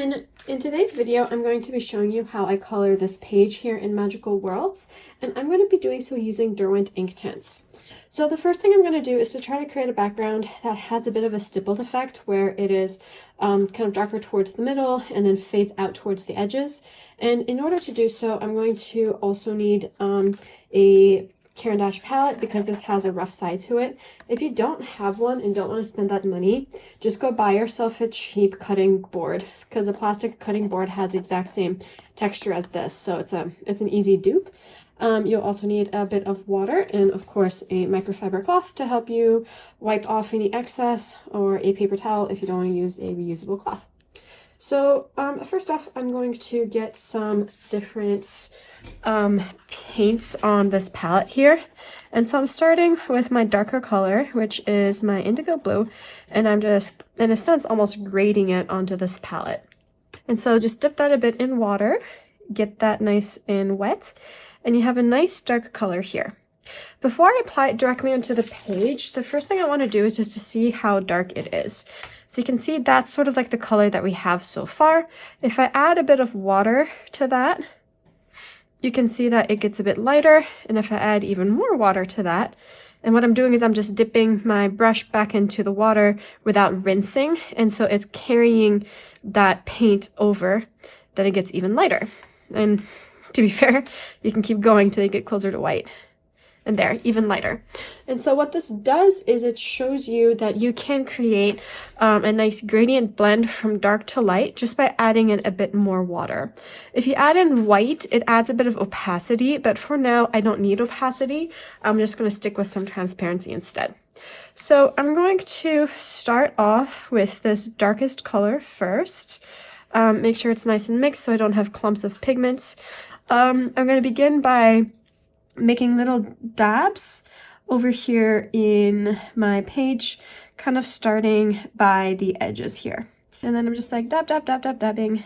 everyone! In today's video, I'm going to be showing you how I color this page here in Magical Worlds, and I'm going to be doing so using Derwent Intense. So the first thing I'm going to do is to try to create a background that has a bit of a stippled effect, where it is kind of darker towards the middle and then fades out towards the edges. And in order to do so, I'm going to also need a Caran d'Ache palette, because this has a rough side to it. If you don't have one and don't want to spend that money, just go buy yourself a cheap cutting board, because a plastic cutting board has the exact same texture as this, so it's an easy dupe. You'll also need a bit of water and of course a microfiber cloth to help you wipe off any excess, or a paper towel if you don't want to use a reusable cloth. So first off, I'm going to get some different paints on this palette here. And so I'm starting with my darker color, which is my indigo blue, and I'm just, in a sense, almost grading it onto this palette. And so just dip that a bit in water, get that nice and wet, and you have a nice dark color here. Before I apply it directly onto the page, the first thing I want to do is just to see how dark it is. So you can see that's sort of like the color that we have so far. If I add a bit of water to that, you can see that it gets a bit lighter. And if I add even more water to that, and what I'm doing is I'm just dipping my brush back into the water without rinsing. And so it's carrying that paint over, that it gets even lighter. And to be fair, you can keep going till you get closer to white. And there, even lighter. And so what this does is it shows you that you can create a nice gradient blend from dark to light just by adding in a bit more water. If you add in white, it adds a bit of opacity, but for now I don't need opacity. I'm just going to stick with some transparency instead. So I'm going to start off with this darkest color first. Make sure it's nice and mixed so I don't have clumps of pigments. I'm going to begin by making little dabs over here in my page, kind of starting by the edges here. And then I'm just like dabbing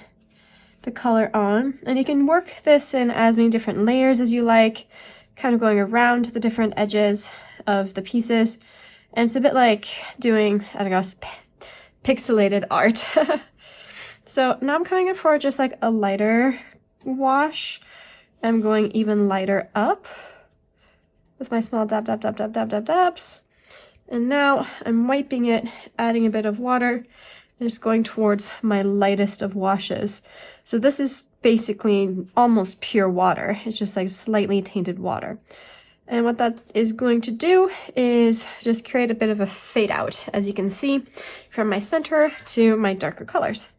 the color on. And you can work this in as many different layers as you like, kind of going around the different edges of the pieces. And it's a bit like doing, I don't know, pixelated art. So now I'm coming in for just like a lighter wash. I'm going even lighter up with my small dabs. And now I'm wiping it, adding a bit of water, and just going towards my lightest of washes. So this is basically almost pure water. It's just like slightly tainted water. And what that is going to do is just create a bit of a fade out, as you can see, from my center to my darker colors.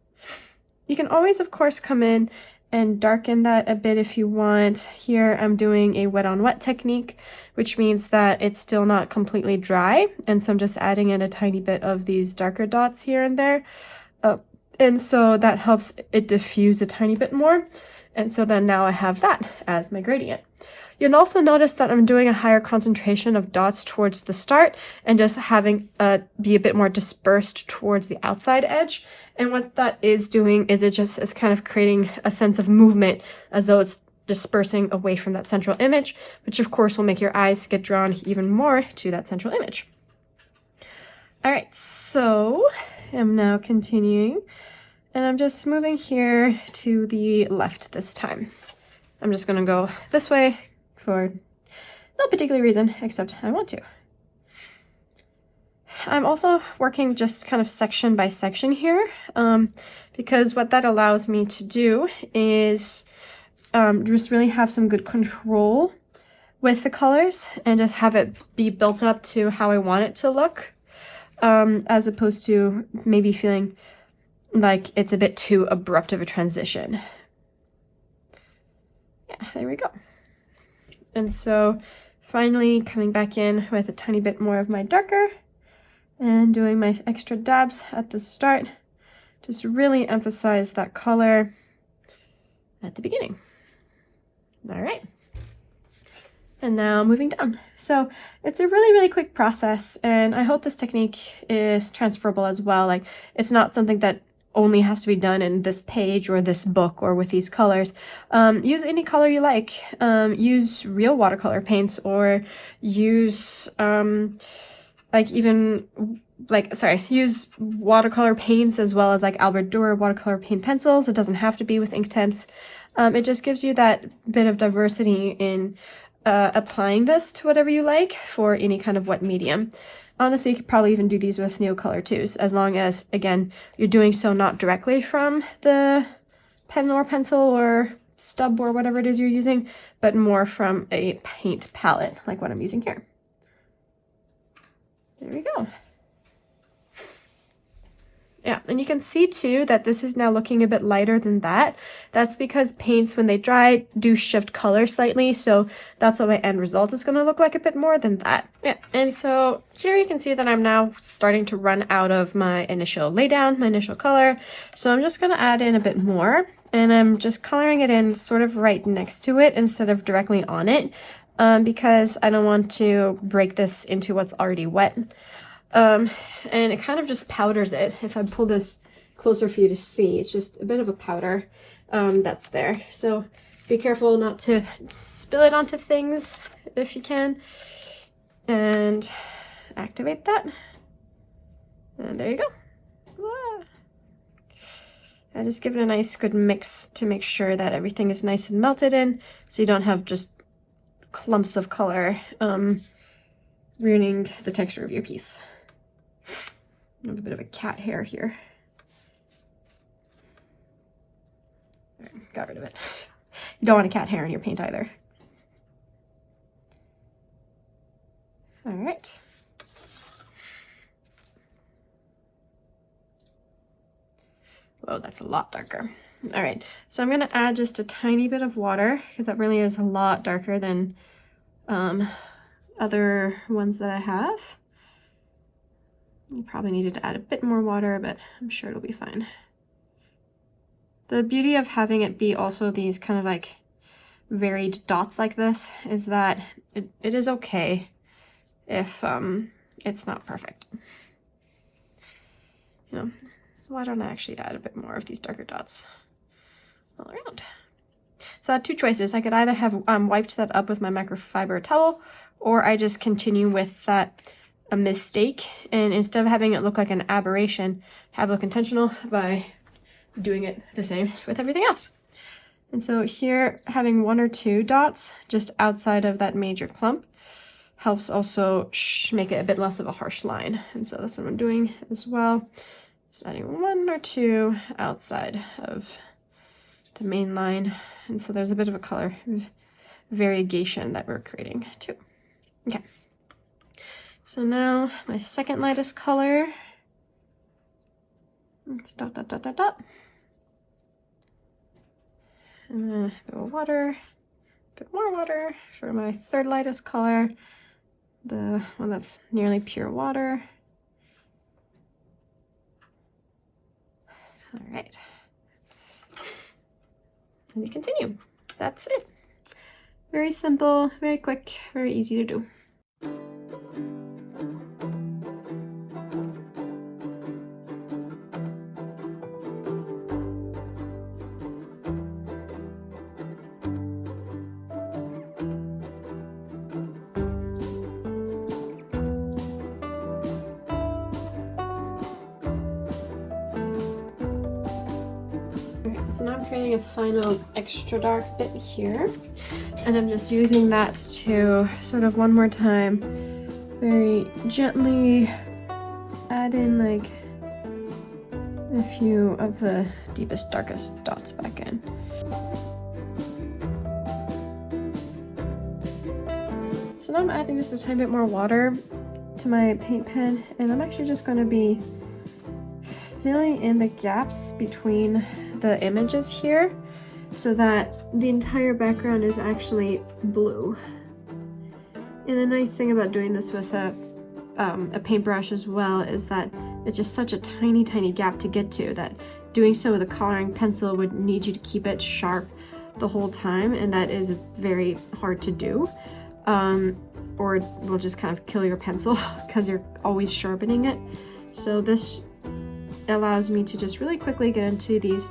You can always, of course, come in and darken that a bit if you want. Here I'm doing a wet on wet technique, which means that it's still not completely dry, and so I'm just adding in a tiny bit of these darker dots here and there, and so that helps it diffuse a tiny bit more. And so then now I have that as my gradient. You'll also notice that I'm doing a higher concentration of dots towards the start and just having be a bit more dispersed towards the outside edge. And what that is doing is it just is kind of creating a sense of movement, as though it's dispersing away from that central image, which of course will make your eyes get drawn even more to that central image. All right, so I'm now continuing, and I'm just moving here to the left this time. I'm just gonna go this way for no particular reason, except I want to. I'm also working just kind of section by section here, because what that allows me to do is just really have some good control with the colors and just have it be built up to how I want it to look, as opposed to maybe feeling like it's a bit too abrupt of a transition. Yeah, there we go. And so finally coming back in with a tiny bit more of my darker and doing my extra dabs at the start, just really emphasize that color at the beginning. All right. And now moving down. So it's a really quick process, and I hope this technique is transferable as well. Like, it's not something that only has to be done in this page or this book or with these colors. Use any color you like. Use real watercolor paints, or use like even use watercolor paints as well as like Albert Dürer watercolor paint pencils. It doesn't have to be with Inktense. It just gives you that bit of diversity in applying this to whatever you like for any kind of wet medium. Honestly, you could probably even do these with Neocolor too, as long as, again, you're doing so not directly from the pen or pencil or stub or whatever it is you're using, but more from a paint palette, like what I'm using here. There we go. Yeah, and you can see too that this is now looking a bit lighter than that. That's because paints, when they dry, do shift color slightly, so that's what my end result is going to look like a bit more than that. Yeah, and so here you can see that I'm now starting to run out of my initial laydown, my initial color, so I'm just going to add in a bit more, and I'm just coloring it in sort of right next to it instead of directly on it, because I don't want to break this into what's already wet. And it kind of just powders it. If I pull this closer for you to see, it's just a bit of a powder that's there. So be careful not to spill it onto things if you can. And activate that. And there you go. Ah. I just give it a nice good mix to make sure that everything is nice and melted in, so you don't have just clumps of color ruining the texture of your piece. I have a bit of a cat hair here. Right, got rid of it. You don't want a cat hair in your paint either. All right. Whoa, that's a lot darker. All right, so I'm gonna add just a tiny bit of water because that really is a lot darker than other ones that I have. You probably needed to add a bit more water, but I'm sure it'll be fine. The beauty of having it be also these kind of like varied dots like this is that it is okay if it's not perfect. You know, why don't I actually add a bit more of these darker dots all around? So I had two choices. I could either have wiped that up with my microfiber towel, or I just continue with that a mistake, and instead of having it look like an aberration, have it look intentional by doing it the same with everything else. And so here, having one or two dots just outside of that major clump helps also make it a bit less of a harsh line. And so that's what I'm doing as well. Just adding one or two outside of the main line. And so there's a bit of a color variegation that we're creating too. Okay. So now my second lightest color, it's dot, dot, dot, dot, dot. And then a bit of water, a bit more water for my third lightest color, the one that's nearly pure water. All right. And we continue. That's it. Very simple, very quick, very easy to do. So now I'm creating a final extra dark bit here, and I'm just using that to sort of one more time very gently add in like a few of the deepest, darkest dots back in. So now I'm adding just a tiny bit more water to my paint pen, and I'm actually just going to be filling in the gaps between the images here so that the entire background is actually blue. And the nice thing about doing this with a paintbrush as well is that it's just such a tiny, tiny gap to get to that doing so with a coloring pencil would need you to keep it sharp the whole time, and that is very hard to do. Or it will just kind of kill your pencil because you're always sharpening it. So this allows me to just really quickly get into these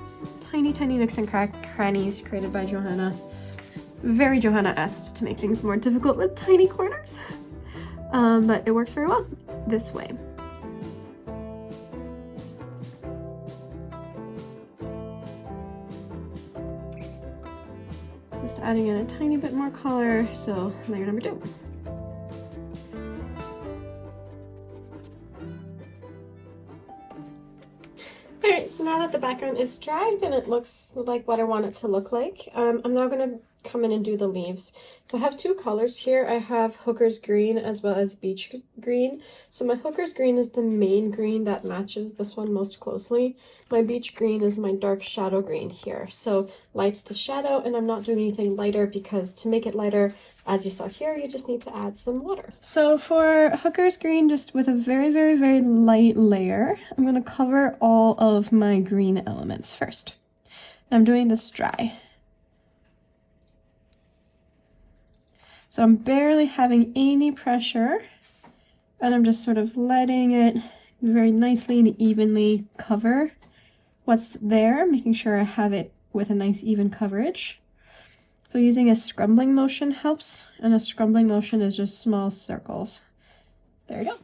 tiny, tiny nooks and crannies created by Johanna. Very Johanna-esque to make things more difficult with tiny corners. But it works very well this way. adding in a tiny bit more color, so layer number 2. Alright, so now that the background is dried and it looks like what I want it to look like, I'm now going to come in and do the leaves. So I have 2 colors here. I have Hooker's Green as well as Beach Green. So my Hooker's Green is the main green that matches this one most closely. My Beach Green is my dark shadow green here. So lights to shadow, and I'm not doing anything lighter because to make it lighter, as you saw here, you just need to add some water. So for Hooker's Green, just with a very, very, very light layer, I'm going to cover all of my green elements first. I'm doing this dry. So I'm barely having any pressure, and I'm just sort of letting it very nicely and evenly cover what's there, making sure I have it with a nice even coverage. So using a scrumbling motion helps, and a scrumbling motion is just small circles. There we go.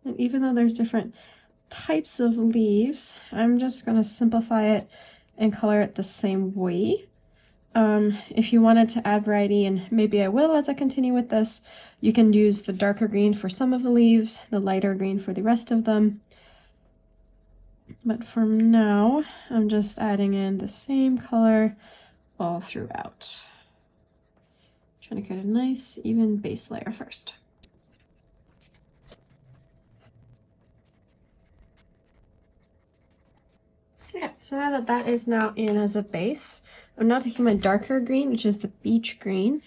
And even though there's different types of leaves, I'm just going to simplify it and color it the same way. If you wanted to add variety, and maybe I will as I continue with this, you can use the darker green for some of the leaves, the lighter green for the rest of them. But for now, I'm just adding in the same color all throughout. Trying to create a nice even base layer first. Yeah, so now that that is now in as a base, I'm now taking my darker green, which is the beach green,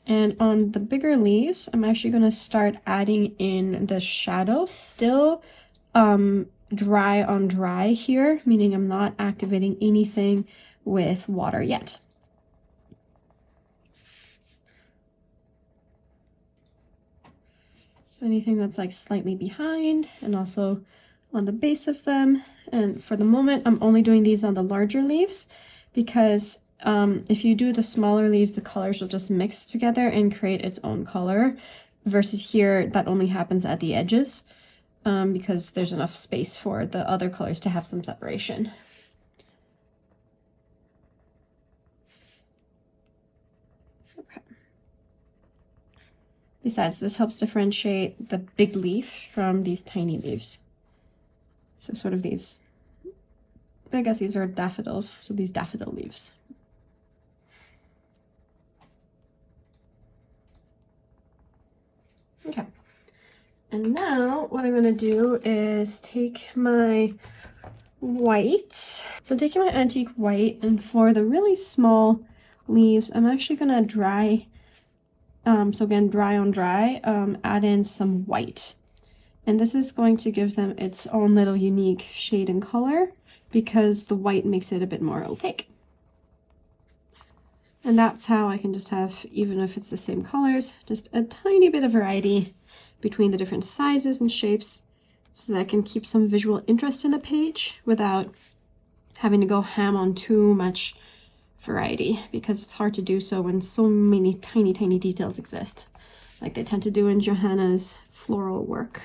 and on the bigger leaves, I'm actually going to start adding in the shadow, still dry on dry here, meaning I'm not activating anything with water yet. So anything that's like slightly behind, and also on the base of them. And for the moment, I'm only doing these on the larger leaves because if you do the smaller leaves, the colors will just mix together and create its own color, versus here that only happens at the edges because there's enough space for the other colors to have some separation. Okay. Besides, this helps differentiate the big leaf from these tiny leaves. So sort of these, I guess these are daffodils, so these daffodil leaves. Okay, and now what I'm going to do is take my white. So taking my antique white, and for the really small leaves, I'm actually going to dry, so again, dry on dry, add in some white. And this is going to give them its own little unique shade and color because the white makes it a bit more opaque. And that's how I can just have, even if it's the same colors, just a tiny bit of variety between the different sizes and shapes so that I can keep some visual interest in the page without having to go ham on too much variety, because it's hard to do so when so many tiny details exist, like they tend to do in Johanna's floral work.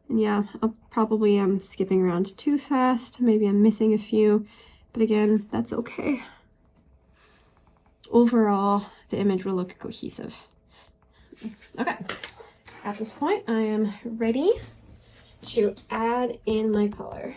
And yeah, I'll probably skipping around too fast. Maybe I'm missing a few, but again, that's okay. Overall, the image will look cohesive. Okay, at this point, I am ready to add in my color.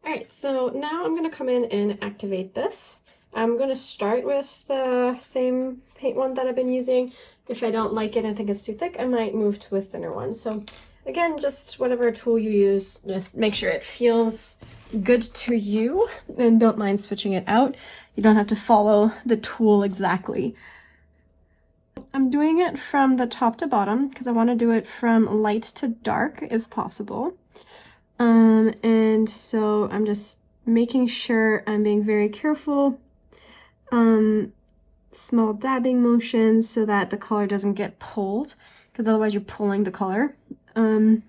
All right, so now I'm gonna come in and activate this. I'm gonna start with the same paint one that I've been using. If I don't like it and think it's too thick, I might move to a thinner one. So again, just whatever tool you use, just make sure it feels good to you and don't mind switching it out. You don't have to follow the tool exactly. I'm doing it from the top to bottom because I want to do it from light to dark if possible. And so I'm just making sure I'm being very careful. Small dabbing motions so that the color doesn't get pulled, because otherwise you're pulling the color. And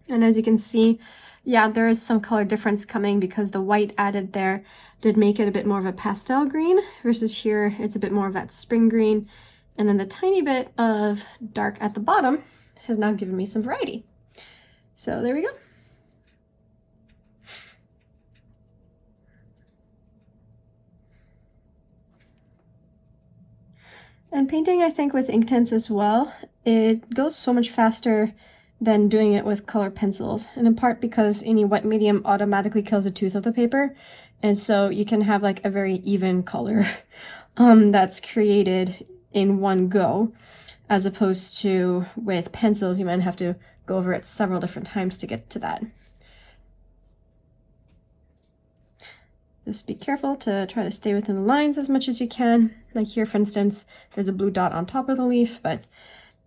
as you can see, yeah, there is some color difference coming because the white added there did make it a bit more of a pastel green, versus here it's a bit more of that spring green. And then the tiny bit of dark at the bottom has now given me some variety. So there we go. And painting, I think, with Inktense as well, it goes so much faster than doing it with color pencils, and in part because any wet medium automatically kills the tooth of the paper, and so you can have like a very even color that's created in one go, as opposed to with pencils, you might have to go over it several different times to get to that. Just be careful to try to stay within the lines as much as you can. Like here, for instance, there's a blue dot on top of the leaf, but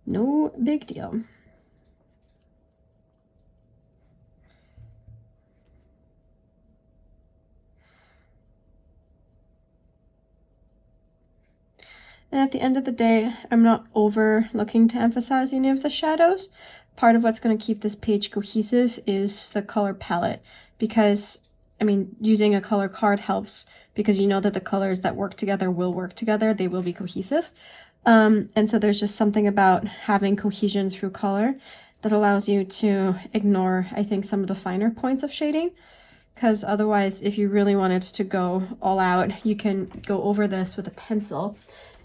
no big deal. And at the end of the day, I'm not over looking to emphasize any of the shadows. Part of what's going to keep this page cohesive is the color palette, because I mean, using a color card helps because you know that the colors that work together will work together, they will be cohesive. And so there's just something about having cohesion through color that allows you to ignore, I think, some of the finer points of shading. Because otherwise, if you really wanted to go all out, you can go over this with a pencil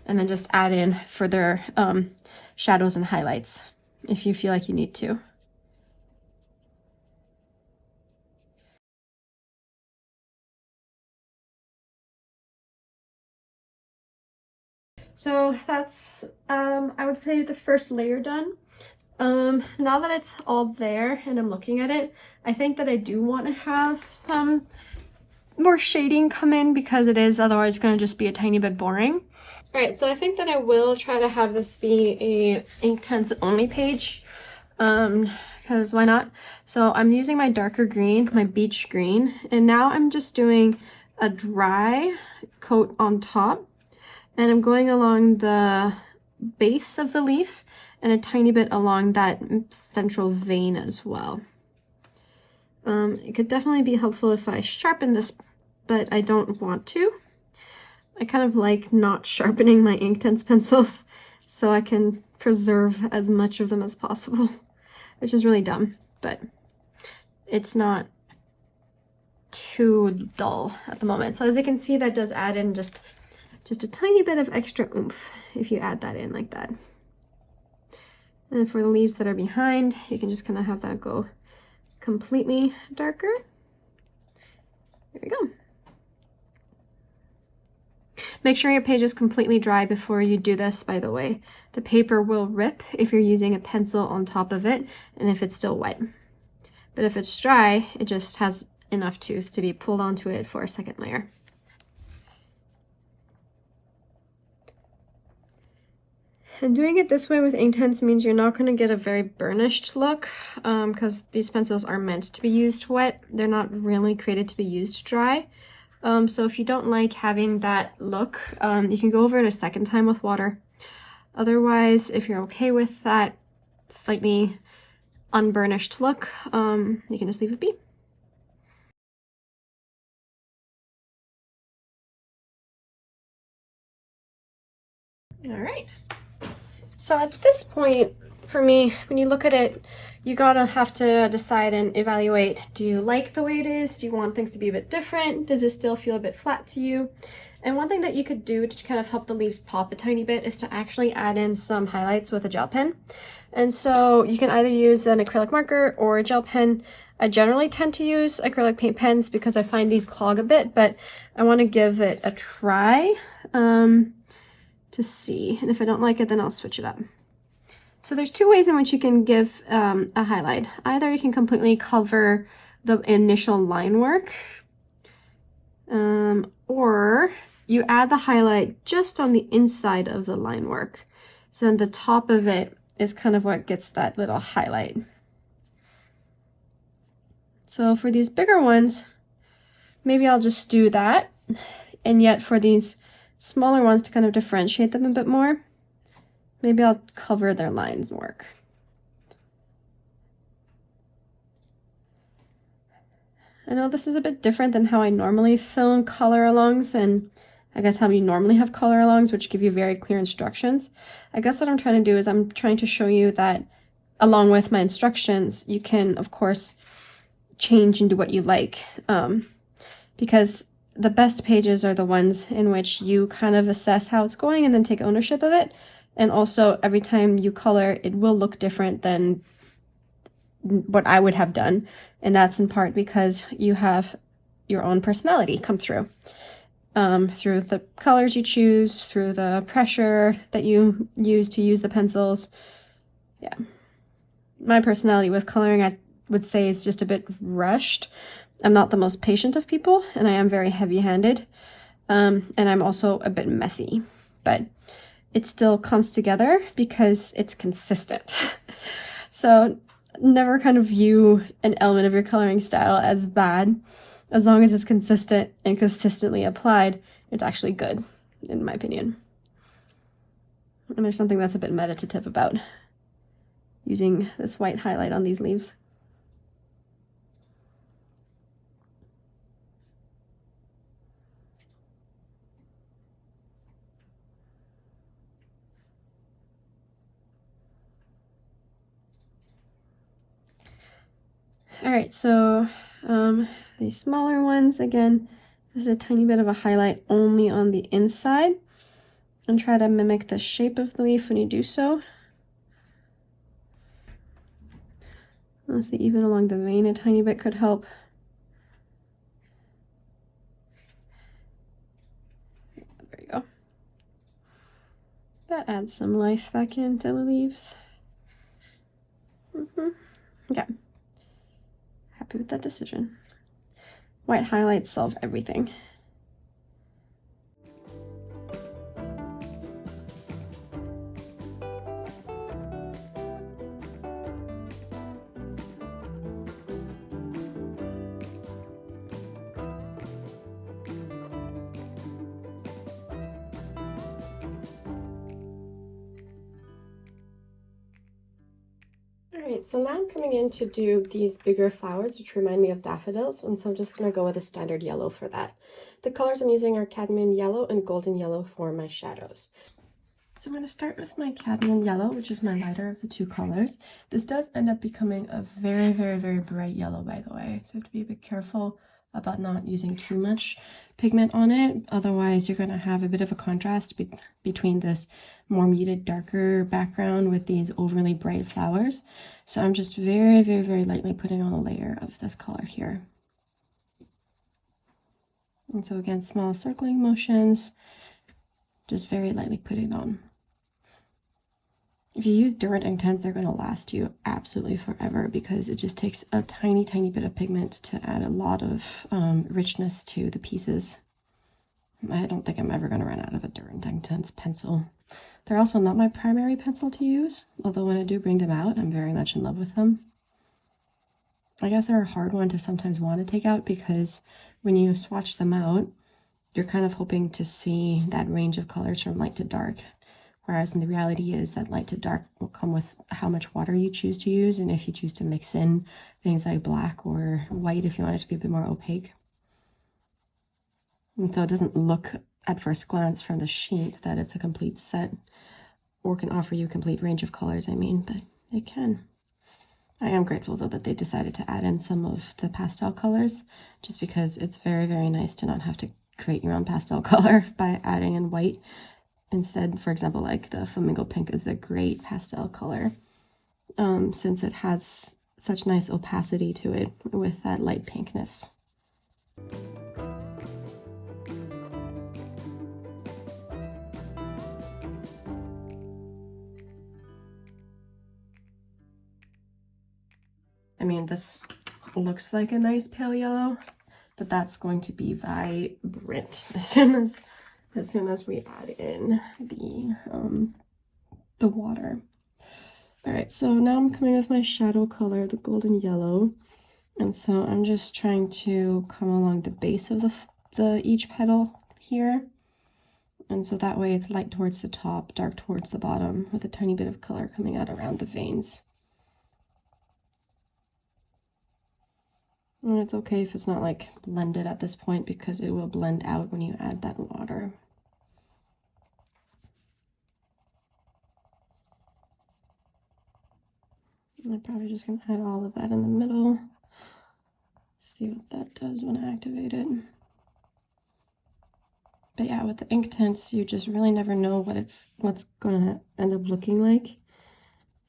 and then just add in further shadows and highlights if you feel like you need to. So that's, I would say, the first layer done. Now that it's all there and I'm looking at it, I think that I do want to have some more shading come in because it is otherwise going to just be a tiny bit boring. All right, so I think that I will try to have this be a Inktense only page, because why not? So I'm using my darker green, my beach green, and now I'm just doing a dry coat on top, and I'm going along the base of the leaf and a tiny bit along that central vein as well. It could definitely be helpful if I sharpen this, but I don't want to. I kind of like not sharpening my Inktense pencils so I can preserve as much of them as possible, which is really dumb, but it's not too dull at the moment. So as you can see, that does add in just a tiny bit of extra oomph if you add that in like that. And for the leaves that are behind, you can just kind of have that go completely darker. There we go. Make sure your page is completely dry before you do this, by the way. The paper will rip if you're using a pencil on top of it and if it's still wet. But if it's dry, it just has enough tooth to be pulled onto it for a second layer. And doing it this way with Inktense means you're not going to get a very burnished look, because these pencils are meant to be used wet. They're not really created to be used dry. So if you don't like having that look, you can go over it a second time with water. Otherwise, if you're okay with that slightly unburnished look, you can just leave it be. All right. So at this point, for me, when you look at it, you gotta have to decide and evaluate, do you like the way it is? Do you want things to be a bit different? Does it still feel a bit flat to you? And one thing that you could do to kind of help the leaves pop a tiny bit is to actually add in some highlights with a gel pen. And so you can either use an acrylic marker or a gel pen. I generally tend to use acrylic paint pens because I find these clog a bit, but I want to give it a try to see. And if I don't like it, then I'll switch it up. So there's two ways in which you can give a highlight. Either you can completely cover the initial line work, or you add the highlight just on the inside of the line work. So then the top of it is kind of what gets that little highlight. So for these bigger ones, maybe I'll just do that. And yet for these smaller ones, to kind of differentiate them a bit more, maybe I'll cover their lines work. I know this is a bit different than how I normally film color alongs, and I guess how we normally have color alongs, which give you very clear instructions. I guess what I'm trying to do is I'm trying to show you that along with my instructions, you can, of course, change into what you like, because the best pages are the ones in which you kind of assess how it's going and then take ownership of it. And also, every time you color, it will look different than what I would have done. And that's in part because you have your own personality come through. Through the colors you choose, through the pressure that you use to use the pencils. Yeah. My personality with coloring, I would say, is just a bit rushed. I'm not the most patient of people, and I am very heavy-handed. And I'm also a bit messy, but it still comes together because it's consistent. So never kind of view an element of your coloring style as bad. As long as it's consistent and consistently applied, it's actually good, in my opinion. And there's something that's a bit meditative about using this white highlight on these leaves. All right, so these smaller ones, again, this is a tiny bit of a highlight only on the inside, and try to mimic the shape of the leaf when you do so. Honestly, even along the vein a tiny bit could help. There you go. That adds some life back into the leaves. Yeah. Happy with that decision. White highlights solve everything. Alright, so now I'm coming in to do these bigger flowers, which remind me of daffodils, and so I'm just going to go with a standard yellow for that. The colors I'm using are cadmium yellow and golden yellow for my shadows. So I'm going to start with my cadmium yellow, which is my lighter of the two colors. This does end up becoming a very, very, very bright yellow, by the way, so you have to be a bit careful about not using too much pigment on it. Otherwise, you're going to have a bit of a contrast between this more muted, darker background with these overly bright flowers. So I'm just very, very, very lightly putting on a layer of this color here. And so again, small circling motions, just very lightly putting it on. If you use Derwent Intense, they're going to last you absolutely forever because it just takes a tiny, tiny bit of pigment to add a lot of richness to the pieces. I don't think I'm ever going to run out of a Derwent Intense pencil. They're also not my primary pencil to use, although when I do bring them out, I'm very much in love with them. I guess they're a hard one to sometimes want to take out because when you swatch them out, you're kind of hoping to see that range of colors from light to dark. Whereas in the reality is that light to dark will come with how much water you choose to use, and if you choose to mix in things like black or white if you want it to be a bit more opaque. And so it doesn't look at first glance from the sheet that it's a complete set, or can offer you a complete range of colors, I mean, but it can. I am grateful though that they decided to add in some of the pastel colors, just because it's very, very nice to not have to create your own pastel color by adding in white. Instead, for example, like the flamingo pink is a great pastel color since it has such nice opacity to it with that light pinkness. I mean, this looks like a nice pale yellow, but that's going to be vibrant as soon as we add in the water. All right, so now I'm coming with my shadow color, the golden yellow, and so I'm just trying to come along the base of each petal here, and so that way it's light towards the top, dark towards the bottom, with a tiny bit of color coming out around the veins. And it's okay if it's not like blended at this point because it will blend out when you add that water. I'm probably just going to add all of that in the middle. See what that does when I activate it. But yeah, with the Inktense, you just really never know what's going to end up looking like.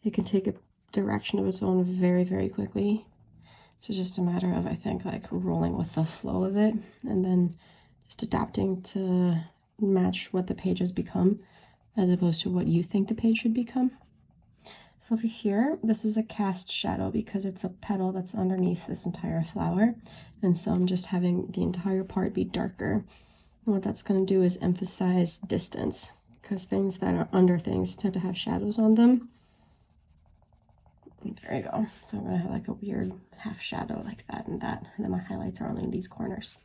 It can take a direction of its own very, very quickly. So it's just a matter of, I think, like rolling with the flow of it and then just adapting to match what the page has become as opposed to what you think the page should become. So over here, this is a cast shadow because it's a petal that's underneath this entire flower. And so I'm just having the entire part be darker. And what that's going to do is emphasize distance because things that are under things tend to have shadows on them. There you go. So I'm going to have like a weird half shadow like that and that. And then my highlights are only in these corners.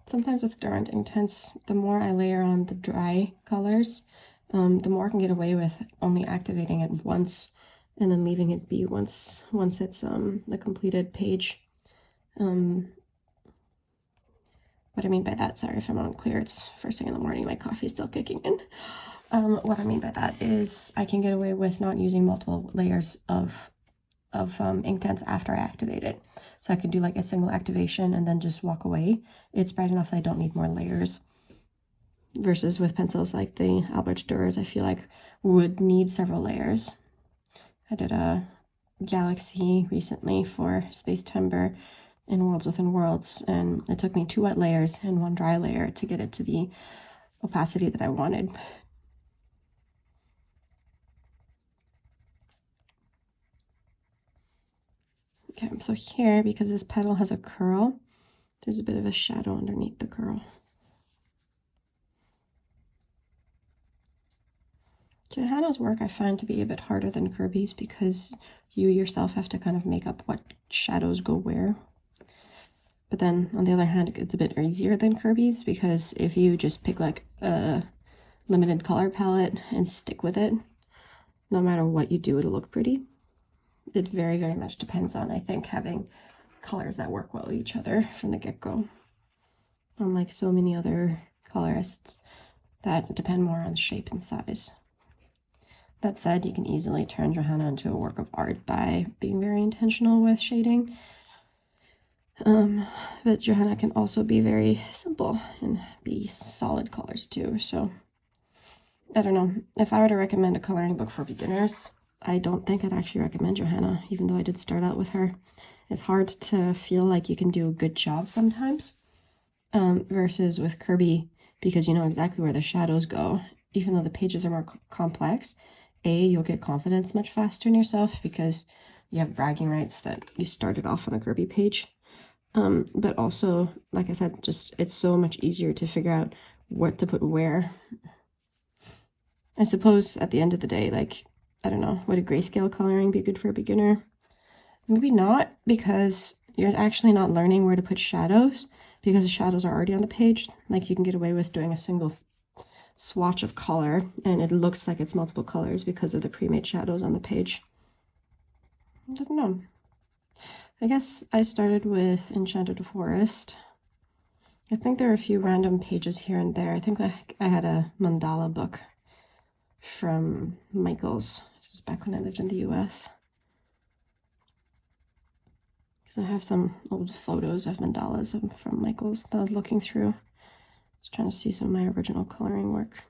Sometimes with Derwent Intense, the more I layer on the dry colors, the more I can get away with only activating it once and then leaving it be once it's the completed page. What I mean by that, sorry if I'm unclear, it's first thing in the morning, my coffee's still kicking in. What I mean by that is I can get away with not using multiple layers of Inktense after I activate it. So I could do like a single activation and then just walk away. It's bright enough that I don't need more layers. Versus with pencils like the Albert Durers, I feel like would need several layers. I did a Galaxy recently for Space Timber in Worlds Within Worlds, and it took me 2 wet layers and 1 dry layer to get it to the opacity that I wanted. Okay, so here, because this petal has a curl, there's a bit of a shadow underneath the curl. Johanna's work I find to be a bit harder than Kirby's because you yourself have to kind of make up what shadows go where. But then, on the other hand, it's a bit easier than Kirby's because if you just pick like a limited color palette and stick with it, no matter what you do, it'll look pretty. It very, very much depends on, I think, having colors that work well with each other from the get-go. Unlike so many other colorists that depend more on shape and size. That said, you can easily turn Johanna into a work of art by being very intentional with shading. But Johanna can also be very simple and be solid colors too, so I don't know. If I were to recommend a coloring book for beginners, I don't think I'd actually recommend Johanna, even though I did start out with her. It's hard to feel like you can do a good job sometimes, versus with Kirby, because you know exactly where the shadows go. Even though the pages are more complex, you'll get confidence much faster in yourself because you have bragging rights that you started off on a Kirby page. But also, like I said, just it's so much easier to figure out what to put where. I suppose at the end of the day, like, I don't know, would a grayscale coloring be good for a beginner? Maybe not, because you're actually not learning where to put shadows, because the shadows are already on the page. Like, you can get away with doing a single swatch of color, and it looks like it's multiple colors because of the pre-made shadows on the page. I don't know. I guess I started with Enchanted Forest. I think there are a few random pages here and there. I think I had a mandala book from Michael's. This is back when I lived in the US. So I have some old photos of mandalas from Michael's that I was looking through. Just trying to see some of my original coloring work.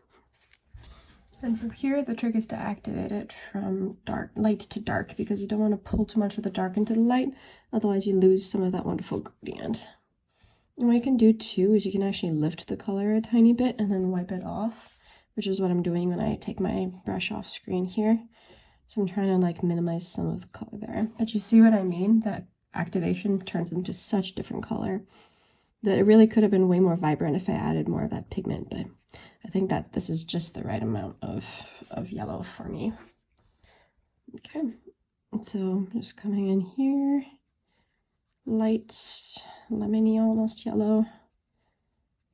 And so here the trick is to activate it from light to dark, because you don't want to pull too much of the dark into the light, otherwise you lose some of that wonderful gradient. And what you can do too is you can actually lift the color a tiny bit and then wipe it off, which is what I'm doing when I take my brush off screen here. So I'm trying to like minimize some of the color there. But you see what I mean? That activation turns into such different color that it really could have been way more vibrant if I added more of that pigment, but I think that this is just the right amount of yellow for me. Okay, so I'm just coming in here, light, lemony, almost yellow,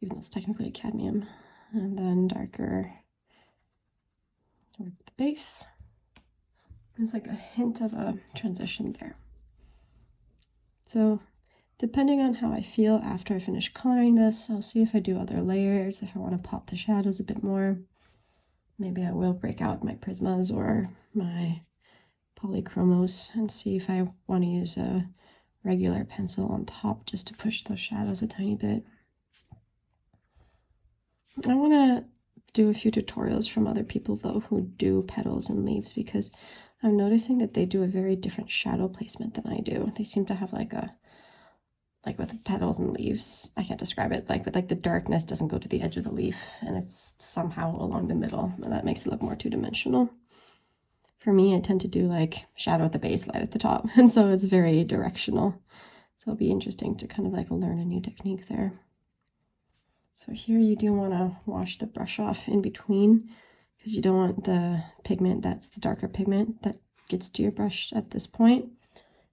even though it's technically a cadmium, and then darker toward the base. There's like a hint of a transition there. So depending on how I feel after I finish coloring this, I'll see if I do other layers, if I want to pop the shadows a bit more. Maybe I will break out my Prismas or my polychromos and see if I want to use a regular pencil on top just to push those shadows a tiny bit. I want to do a few tutorials from other people though who do petals and leaves, because I'm noticing that they do a very different shadow placement than I do. They seem to have like with the petals and leaves, I can't describe it, like with like the darkness doesn't go to the edge of the leaf and it's somehow along the middle, and that makes it look more two-dimensional. For me, I tend to do like shadow at the base, light at the top, and so it's very directional. So it'll be interesting to kind of like learn a new technique there. So here you do want to wash the brush off in between, because you don't want the pigment that's the darker pigment that gets to your brush at this point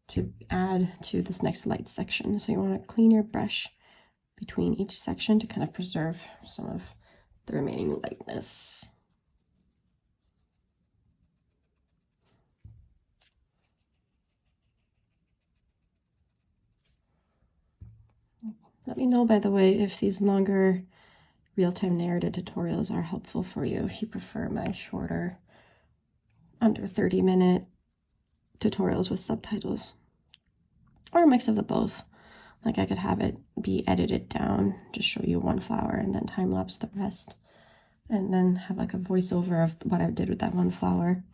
to add to this next light section. So you want to clean your brush between each section to kind of preserve some of the remaining lightness. Let me know, by the way, if these longer real-time narrative tutorials are helpful for you, if you prefer my shorter, under 30-minute tutorials with subtitles, or a mix of the both. Like I could have it be edited down, just show you one flower and then time-lapse the rest, and then have like a voiceover of what I did with that one flower.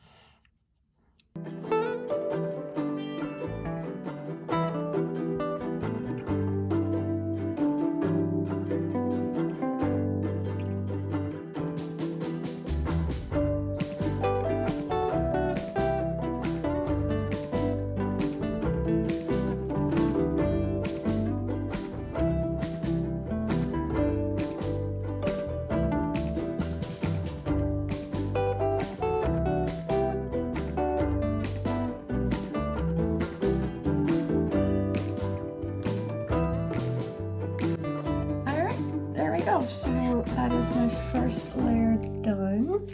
So that is my first layer done.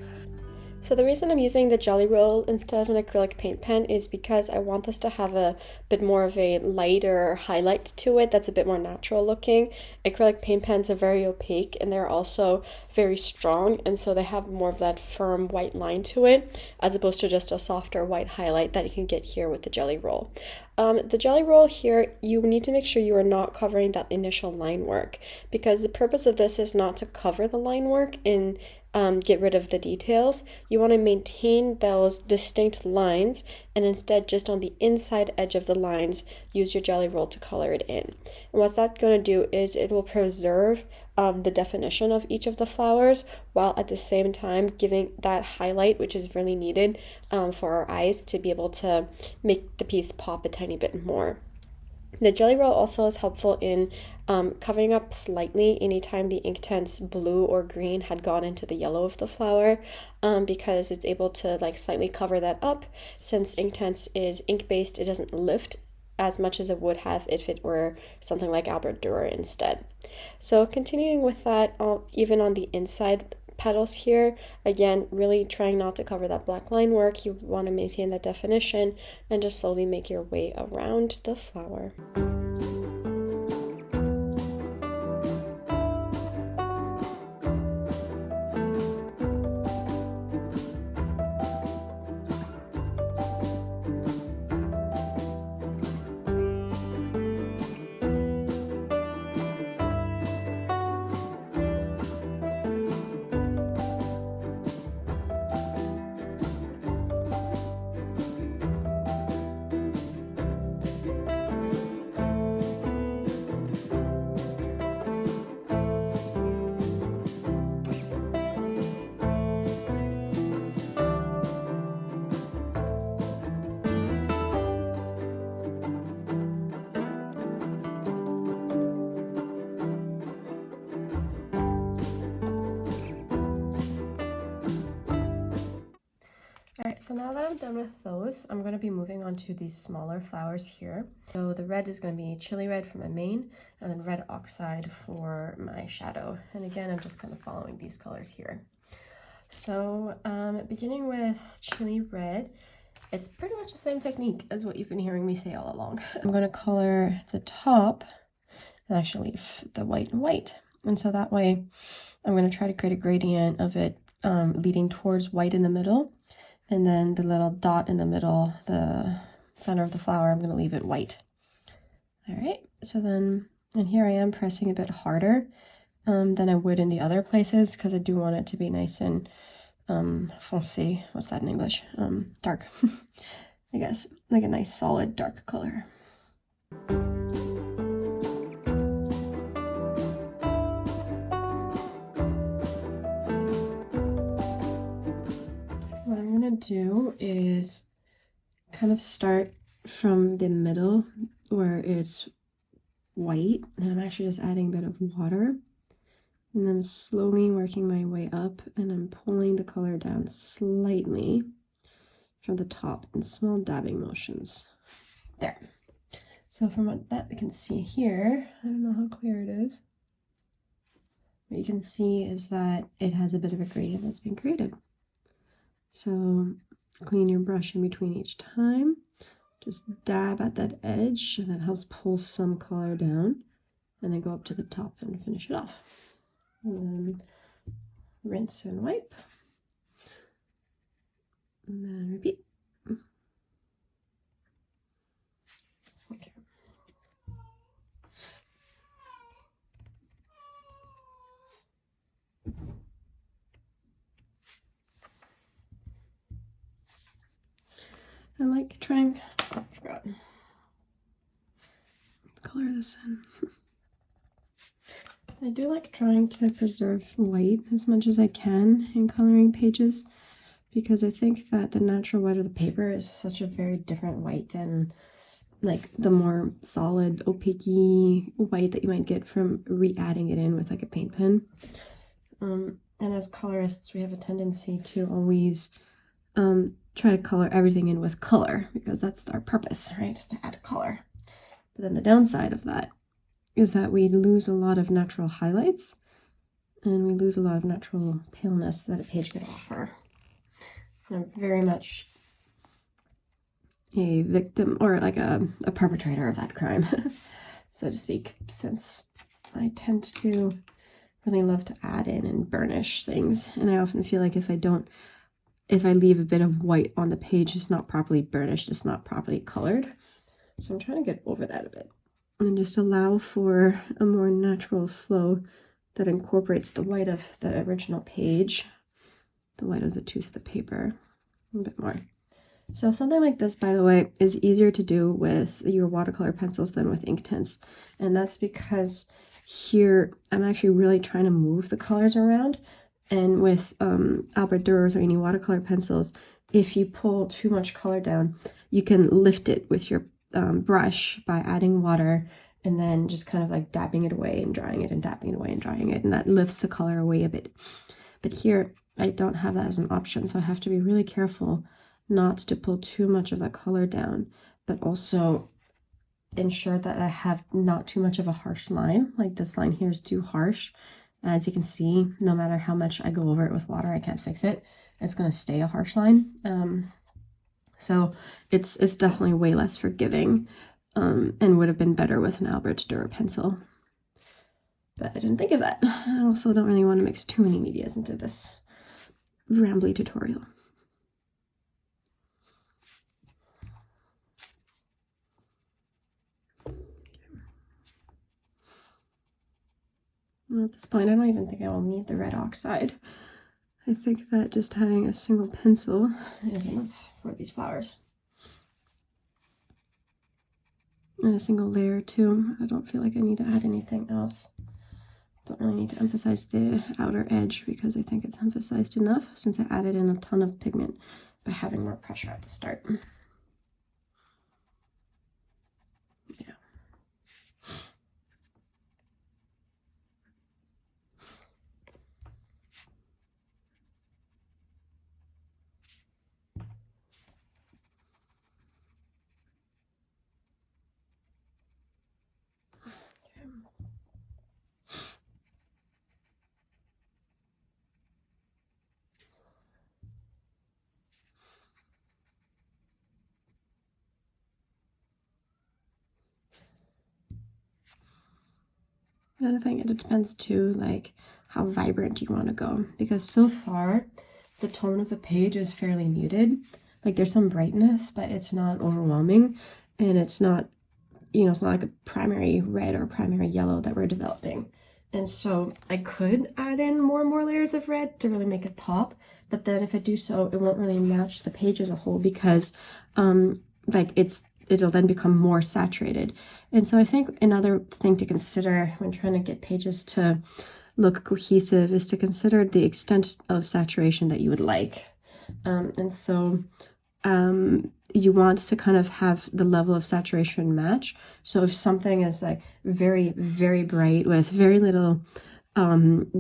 So the reason I'm using the jelly roll instead of an acrylic paint pen is because I want this to have a bit more of a lighter highlight to it that's a bit more natural looking. Acrylic paint pens are very opaque and they're also very strong, and so they have more of that firm white line to it as opposed to just a softer white highlight that you can get here with the jelly roll. The jelly roll here, you need to make sure you are not covering that initial line work, because the purpose of this is not to cover the line work and get rid of the details. You want to maintain those distinct lines and instead just on the inside edge of the lines use your jelly roll to color it in. And what's that going to do is it will preserve the definition of each of the flowers while at the same time giving that highlight, which is really needed for our eyes to be able to make the piece pop a tiny bit more. The jelly roll also is helpful in covering up slightly anytime the Inktense blue or green had gone into the yellow of the flower, because it's able to like slightly cover that up. Since Inktense is ink-based, it doesn't lift as much as it would have if it were something like Albert Dürer instead. So continuing with that, even on the inside petals here, again, really trying not to cover that black line work. You want to maintain that definition and just slowly make your way around the flower. Alright, so now that I'm done with those, I'm going to be moving on to these smaller flowers here. So the red is going to be chili red for my main, and then red oxide for my shadow. And again, I'm just kind of following these colors here. So beginning with chili red, it's pretty much the same technique as what you've been hearing me say all along. I'm going to color the top and actually leave the white and white. And so that way I'm going to try to create a gradient of it leading towards white in the middle. And then the little dot in the middle, the center of the flower, I'm going to leave it white. All right, so then, and here I am pressing a bit harder than I would in the other places because I do want it to be nice and foncé. What's that in English? Dark, I guess, like a nice solid dark color. What I'm gonna do is kind of start from the middle where it's white, and I'm actually just adding a bit of water, and I'm slowly working my way up, and I'm pulling the color down slightly from the top in small dabbing motions. There. So from what that we can see here, I don't know how clear it is. What you can see is that it has a bit of a gradient that's been created. So clean your brush in between each time. Just dab at that edge, and that helps pull some color down, and then go up to the top and finish it off. And then rinse and wipe. And then repeat. Okay. I like trying, oh, I forgot. Color this in. I do like trying to preserve white as much as I can in coloring pages, because I think that the natural white of the paper is such a very different white than like the more solid opaque white that you might get from re-adding it in with like a paint pen. And as colorists, we have a tendency to always try to color everything in with color, because that's our purpose, right? Is to add color. But then the downside of that is that we lose a lot of natural highlights, and we lose a lot of natural paleness that a page could offer. And I'm very much a victim, or like a perpetrator of that crime, so to speak, since I tend to really love to add in and burnish things, and I often feel like if I leave a bit of white on the page, it's not properly burnished, it's not properly colored. So I'm trying to get over that a bit and just allow for a more natural flow that incorporates the white of the original page, the white of the tooth of the paper, a bit more. So something like this, by the way, is easier to do with your watercolor pencils than with Inktense, and that's because here I'm actually really trying to move the colors around. And with Albert Durers or any watercolor pencils, if you pull too much color down, you can lift it with your brush by adding water and then just kind of like dabbing it away and drying it and dabbing it away and drying it, and that lifts the color away a bit. But here I don't have that as an option, so I have to be really careful not to pull too much of that color down, but also ensure that I have not too much of a harsh line. Like this line here is too harsh. As you can see, no matter how much I go over it with water, I can't fix it. It's going to stay a harsh line. So it's definitely way less forgiving, and would have been better with an Albert Dürer pencil. But I didn't think of that. I also don't really want to mix too many medias into this rambly tutorial. And at this point, I don't even think I will need the red oxide. I think that just having a single pencil is enough for these flowers. And a single layer too. I don't feel like I need to add anything else. Don't really need to emphasize the outer edge because I think it's emphasized enough since I added in a ton of pigment by having more pressure at the start. Yeah. The other thing, it depends too, like how vibrant you want to go, because so far the tone of the page is fairly muted. Like there's some brightness, but it's not overwhelming, and it's not, you know, it's not like a primary red or primary yellow that we're developing. And so I could add in more and more layers of red to really make it pop, but then if I do so, it won't really match the page as a whole, because like it'll then become more saturated. And so I think another thing to consider when trying to get pages to look cohesive is to consider the extent of saturation that you would like. And so you want to kind of have the level of saturation match. So if something is like very, very bright with very little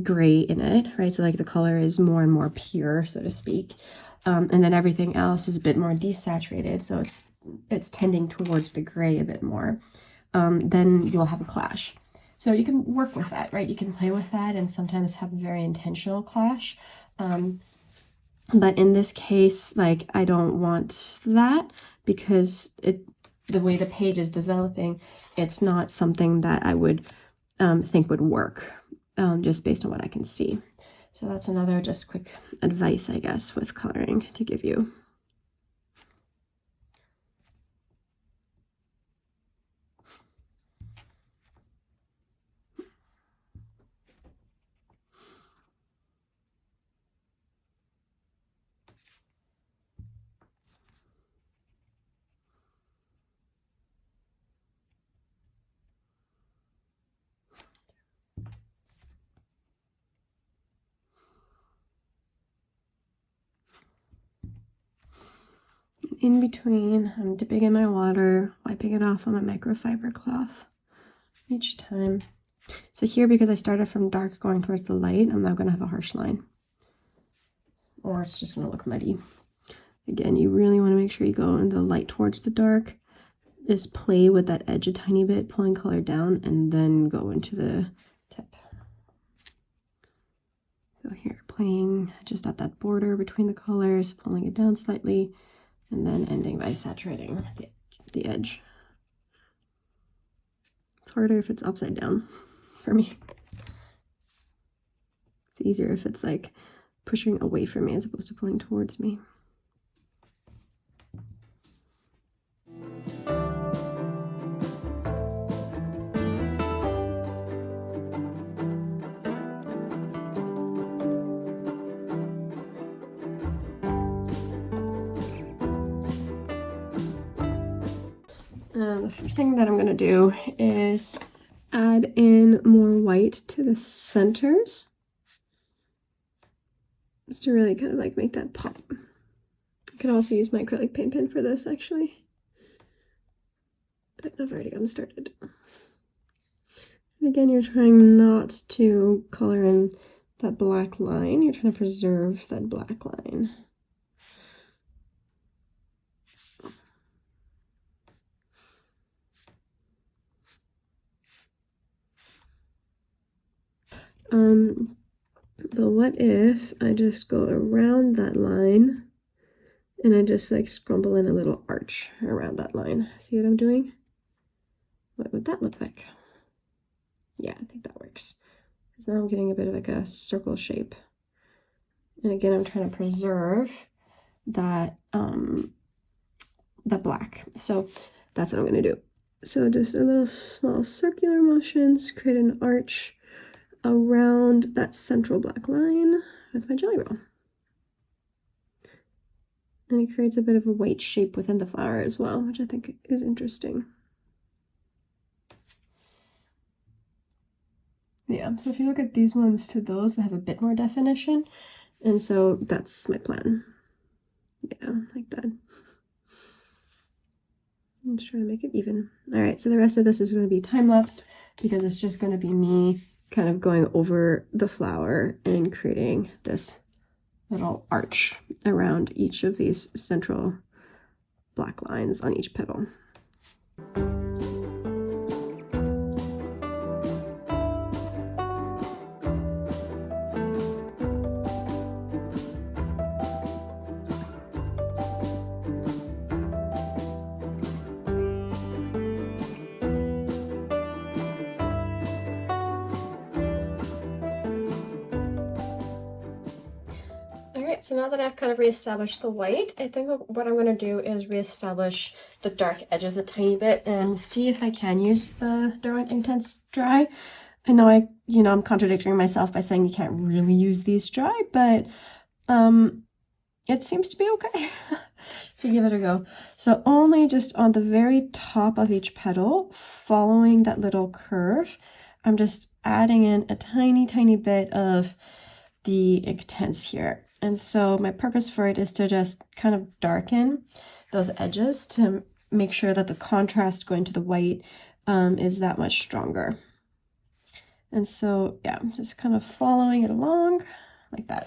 gray in it, right? So like the color is more and more pure, so to speak. And then everything else is a bit more desaturated, so it's tending towards the gray a bit more. Then you'll have a clash. So you can work with that, right? You can play with that and sometimes have a very intentional clash. But in this case, like I don't want that, because the way the page is developing, it's not something that I would think would work, just based on what I can see. So that's another just quick advice, I guess, with coloring to give you. In between, I'm dipping in my water, wiping it off on a microfiber cloth each time. So here, because I started from dark going towards the light, I'm now going to have a harsh line, or it's just going to look muddy. Again, you really want to make sure you go in the light towards the dark. Just play with that edge a tiny bit, pulling color down, and then go into the tip. So here, playing just at that border between the colors, pulling it down slightly, and then ending by saturating the edge. It's harder if it's upside down for me. It's easier if it's like pushing away from me as opposed to pulling towards me. The first thing that I'm going to do is add in more white to the centers, just to really kind of like make that pop. I could also use my acrylic paint pen for this, actually, but I've already gotten started. And again, you're trying not to color in that black line, you're trying to preserve that black line. But what if I just go around that line and I just like scrumble in a little arch around that line? See what I'm doing? What would that look like? Yeah, I think that works. Because now I'm getting a bit of like a circle shape. And again, I'm trying to preserve that, that black. So that's what I'm going to do. So just a little small circular motions, create an arch around that central black line with my jelly roll. And it creates a bit of a white shape within the flower as well, which I think is interesting. Yeah, so if you look at these ones to those, they have a bit more definition. And so that's my plan. Yeah, like that. I'm just trying to make it even. All right, so the rest of this is going to be time-lapsed because it's just going to be me kind of going over the flower and creating this little arch around each of these central black lines on each petal. Alright, so now that I've kind of reestablished the white, I think what I'm going to do is reestablish the dark edges a tiny bit and see if I can use the Derwent Intense dry. I know I'm contradicting myself by saying you can't really use these dry, but it seems to be okay if you give it a go. So only just on the very top of each petal, following that little curve, I'm just adding in a tiny, tiny bit of the Intense here. And so my purpose for it is to just kind of darken those edges to make sure that the contrast going to the white is that much stronger. And so, yeah, I'm just kind of following it along like that.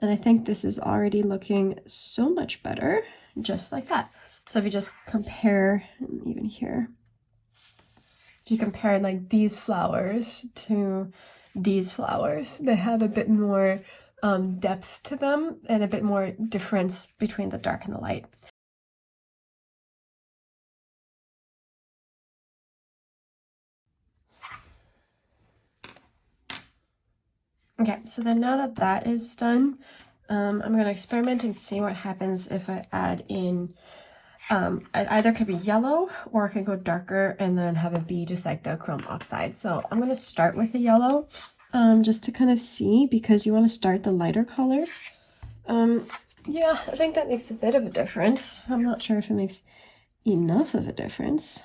And I think this is already looking so much better, just like that. So if you just compare, even here, if you compare like these flowers to these flowers, they have a bit more depth to them and a bit more difference between the dark and the light. Okay, so then now that that is done, I'm going to experiment and see what happens if I add in, it either could be yellow or it could go darker and then have it be just like the chrome oxide. So I'm going to start with the yellow just to kind of see, because you want to start the lighter colors. Yeah, I think that makes a bit of a difference. I'm not sure if it makes enough of a difference.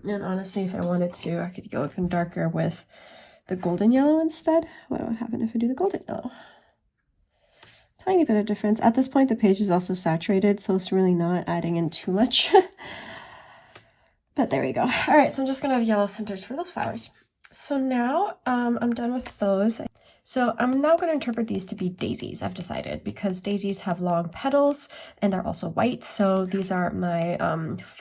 And honestly, if I wanted to, I could go even darker with the golden yellow instead. What would happen if I do the golden yellow? Tiny bit of difference. At this point, the page is also saturated, so it's really not adding in too much. But there we go. All right, so I'm just gonna have yellow centers for those flowers. So now I'm done with those. So I'm now going to interpret these to be daisies, I've decided, because daisies have long petals and they're also white. So these are my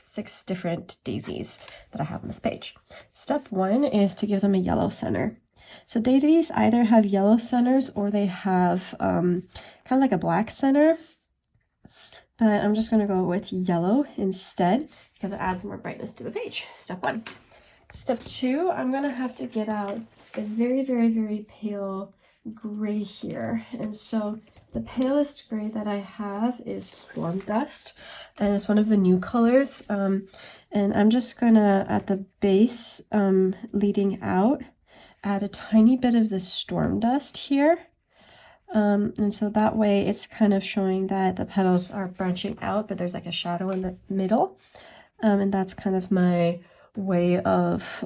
6 different daisies that I have on this page. Step 1 is to give them a yellow center. So daisies either have yellow centers or they have kind of like a black center. But I'm just going to go with yellow instead because it adds more brightness to the page. Step 1. Step 2, I'm going to have to get out a very, very, very pale gray here. And so the palest gray that I have is Storm Dust, and it's one of the new colors. And I'm just going to, at the base leading out, add a tiny bit of the Storm Dust here. And so that way it's kind of showing that the petals are branching out, but there's like a shadow in the middle. And that's kind of my way of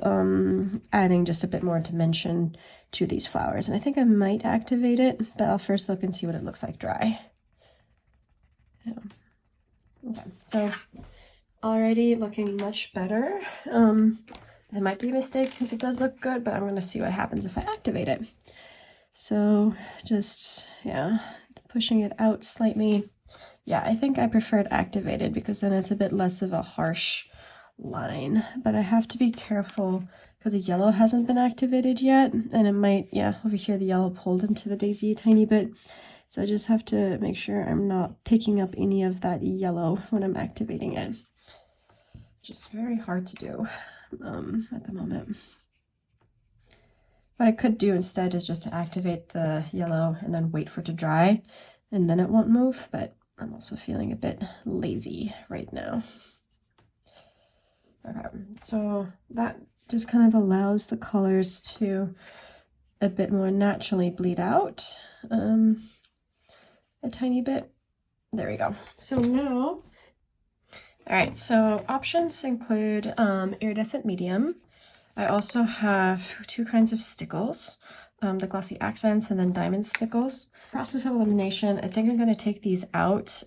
adding just a bit more dimension to these flowers. And I think I might activate it, but I'll first look and see what it looks like dry. Yeah. Okay, so already looking much better. It might be a mistake because it does look good, but I'm going to see what happens if I activate it. So just, yeah, pushing it out slightly. Yeah, I think I prefer it activated because then it's a bit less of a harsh line, but I have to be careful because the yellow hasn't been activated yet, and it might, yeah, over here the yellow pulled into the daisy a tiny bit, so I just have to make sure I'm not picking up any of that yellow when I'm activating it. Just very hard to do at the moment. What I could do instead is just to activate the yellow and then wait for it to dry, and then it won't move, but I'm also feeling a bit lazy right now. Okay, so that just kind of allows the colors to a bit more naturally bleed out a tiny bit. There we go. So now, all right, so options include iridescent medium. I also have 2 kinds of stickles, the glossy accents and then diamond stickles. Process of elimination, I think I'm going to take these out.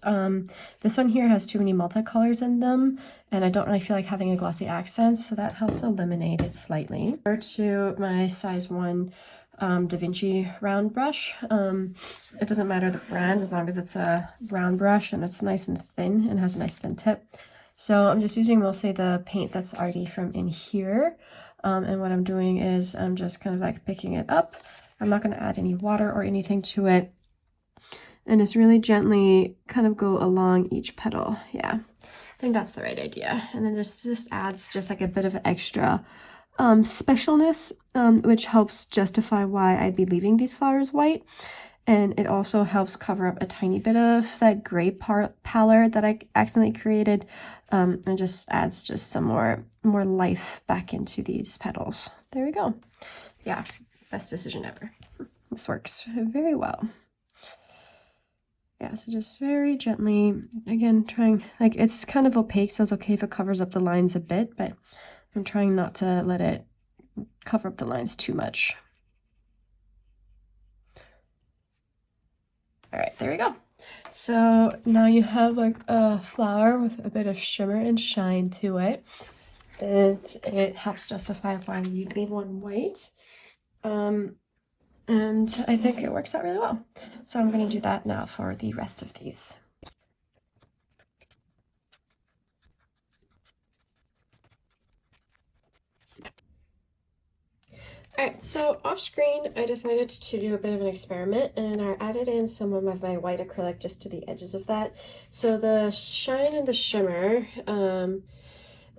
This one here has too many multicolors in them, and I don't really feel like having a glossy accent, so that helps eliminate it slightly. To my size 1 Da Vinci round brush. It doesn't matter the brand as long as it's a round brush and it's nice and thin and has a nice thin tip. So I'm just using mostly the paint that's already from in here. And what I'm doing is I'm just kind of like picking it up. I'm not going to add any water or anything to it. And just really gently kind of go along each petal. Yeah, I think that's the right idea. And then this adds just like a bit of extra specialness, which helps justify why I'd be leaving these flowers white. And it also helps cover up a tiny bit of that gray pallor that I accidentally created, and just adds just some more life back into these petals. There we go. Yeah, best decision ever. This works very well. Yeah, so just very gently, again, trying, like, it's kind of opaque, so it's okay if it covers up the lines a bit, but I'm trying not to let it cover up the lines too much. All right, there we go. So now you have like a flower with a bit of shimmer and shine to it, and it helps justify why you'd leave one white. And I think it works out really well. So I'm going to do that now for the rest of these. Alright, so off screen I decided to do a bit of an experiment, and I added in some of my white acrylic just to the edges of that. So the shine and the shimmer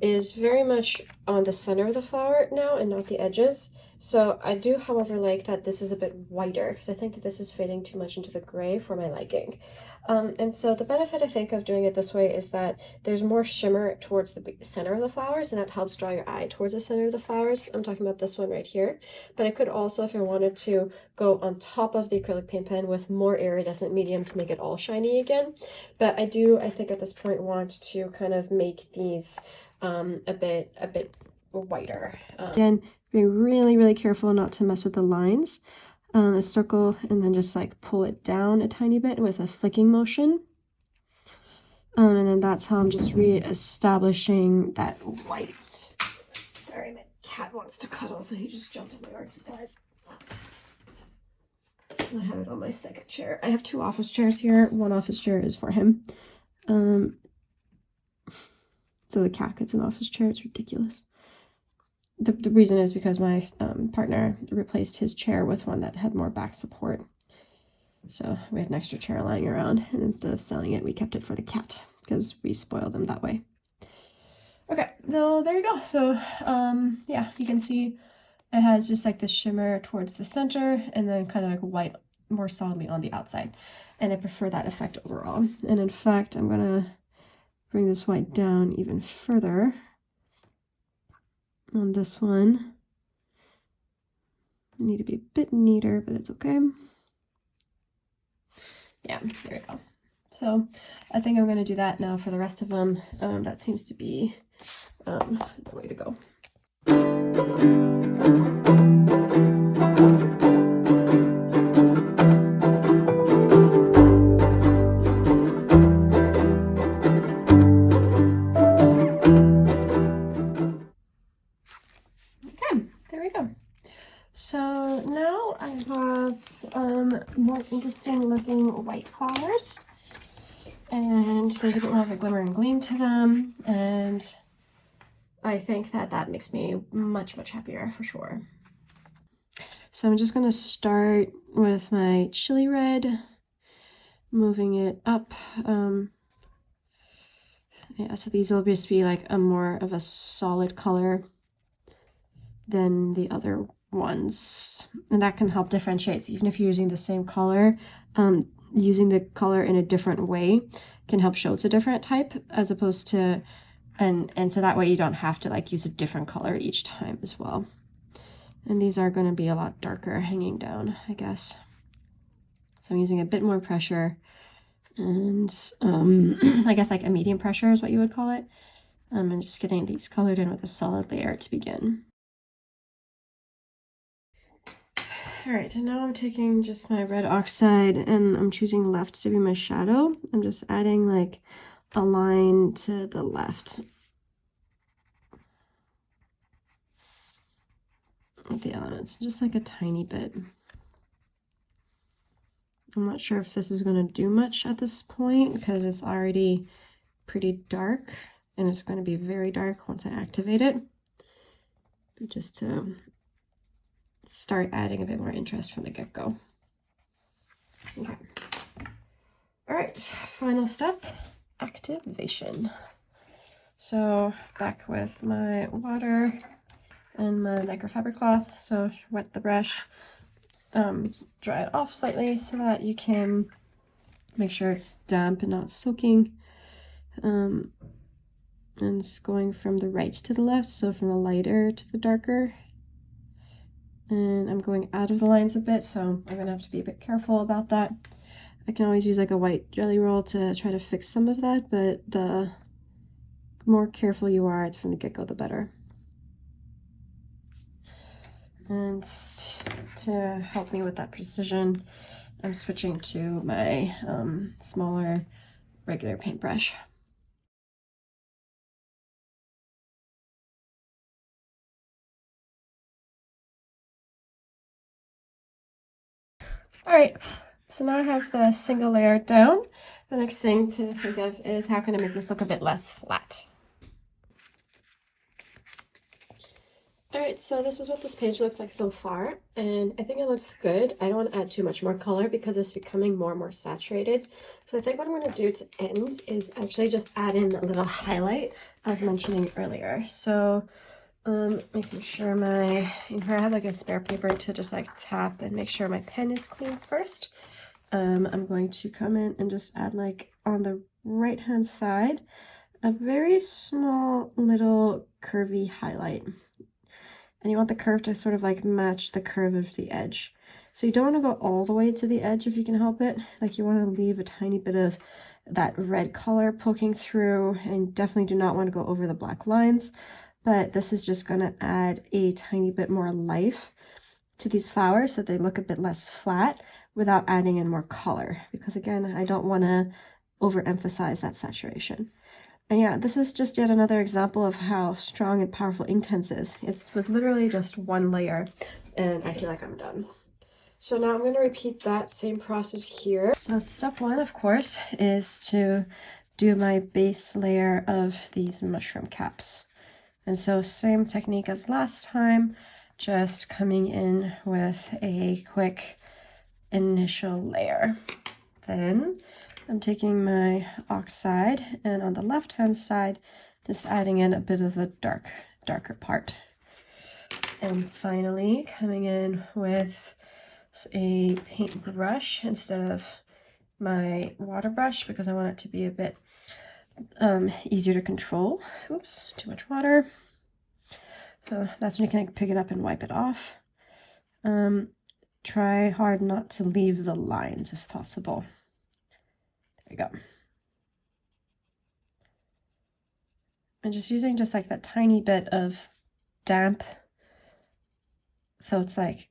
is very much on the center of the flower now and not the edges. So I do, however, like that this is a bit whiter, because I think that this is fading too much into the gray for my liking. And so the benefit, I think, of doing it this way is that there's more shimmer towards the center of the flowers, and that helps draw your eye towards the center of the flowers. I'm talking about this one right here. But I could also, if I wanted to, go on top of the acrylic paint pen with more iridescent medium to make it all shiny again. But I think at this point want to kind of make these a bit whiter. Again, be really careful not to mess with the lines. A circle, and then just like pull it down a tiny bit with a flicking motion. And then that's how I'm just re-establishing that white. Sorry, my cat wants to cuddle, so he just jumped in my art supplies. I have it on my second chair. I have 2 office chairs here. One office chair is for him. So the cat gets an office chair. It's ridiculous. The reason is because my partner replaced his chair with one that had more back support. So we had an extra chair lying around, and instead of selling it, we kept it for the cat because we spoiled him that way. Okay, so there you go. So yeah, you can see it has just like this shimmer towards the center and then kind of like white more solidly on the outside. And I prefer that effect overall. And in fact, I'm gonna bring this white down even further on this one. I need to be a bit neater, but it's okay. Yeah, there we go. So I think I'm going to do that now for the rest of them. That seems to be the way to go. So now I have more interesting looking white flowers, and there's a bit more of a glimmer and gleam to them, and I think that makes me much happier for sure. So I'm just going to start with my chili red, moving it up. Yeah, so these will just be like a more of a solid color than the other ones, and that can help differentiate. So even if you're using the same color, using the color in a different way can help show it's a different type, as opposed to, and so that way you don't have to like use a different color each time as well. And these are going to be a lot darker hanging down, I guess. So I'm using a bit more pressure, and I guess like a medium pressure is what you would call it. And just getting these colored in with a solid layer to begin. Alright, and now I'm taking just my red oxide and I'm choosing left to be my shadow. I'm just adding like a line to the left with the elements, just like a tiny bit. I'm not sure if this is going to do much at this point because it's already pretty dark, and it's going to be very dark once I activate it. But just to start adding a bit more interest from the get-go. Okay. All right, final step, activation. So back with my water and my microfiber cloth. So wet the brush, dry it off slightly so that you can make sure it's damp and not soaking. And it's going from the right to the left, so from the lighter to the darker. And I'm going out of the lines a bit, so I'm gonna have to be a bit careful about that. I can always use like a white jelly roll to try to fix some of that, but the more careful you are from the get-go, the better. And to help me with that precision, I'm switching to my smaller regular paintbrush. All right, so now I have the single layer down. The next thing to think of is how can I make this look a bit less flat. All right, so this is what this page looks like so far, and I think it looks good. I don't want to add too much more color because it's becoming more and more saturated. So I think what I'm going to do to end is actually just add in a little highlight, as mentioning earlier. So making sure I have like a spare paper to just like tap and make sure my pen is clean first. I'm going to come in and just add like on the right hand side a very small little curvy highlight, and you want the curve to sort of like match the curve of the edge. So you don't want to go all the way to the edge if you can help it. Like you want to leave a tiny bit of that red color poking through, and definitely do not want to go over the black lines. But this is just going to add a tiny bit more life to these flowers so they look a bit less flat without adding in more color, because again, I don't want to overemphasize that saturation. And yeah, this is just yet another example of how strong and powerful Inktense is. It was literally just one layer, and I feel like I'm done. So now I'm going to repeat that same process here. So step one, of course, is to do my base layer of these mushroom caps. And so same technique as last time, just coming in with a quick initial layer. Then I'm taking my oxide, and on the left hand side, just adding in a bit of a darker part. And finally coming in with a paintbrush instead of my water brush, because I want it to be a bit easier to control. Oops, too much water. So that's when you can pick it up and wipe it off. Try hard not to leave the lines if possible. There we go. And just using just like that tiny bit of damp, so it's like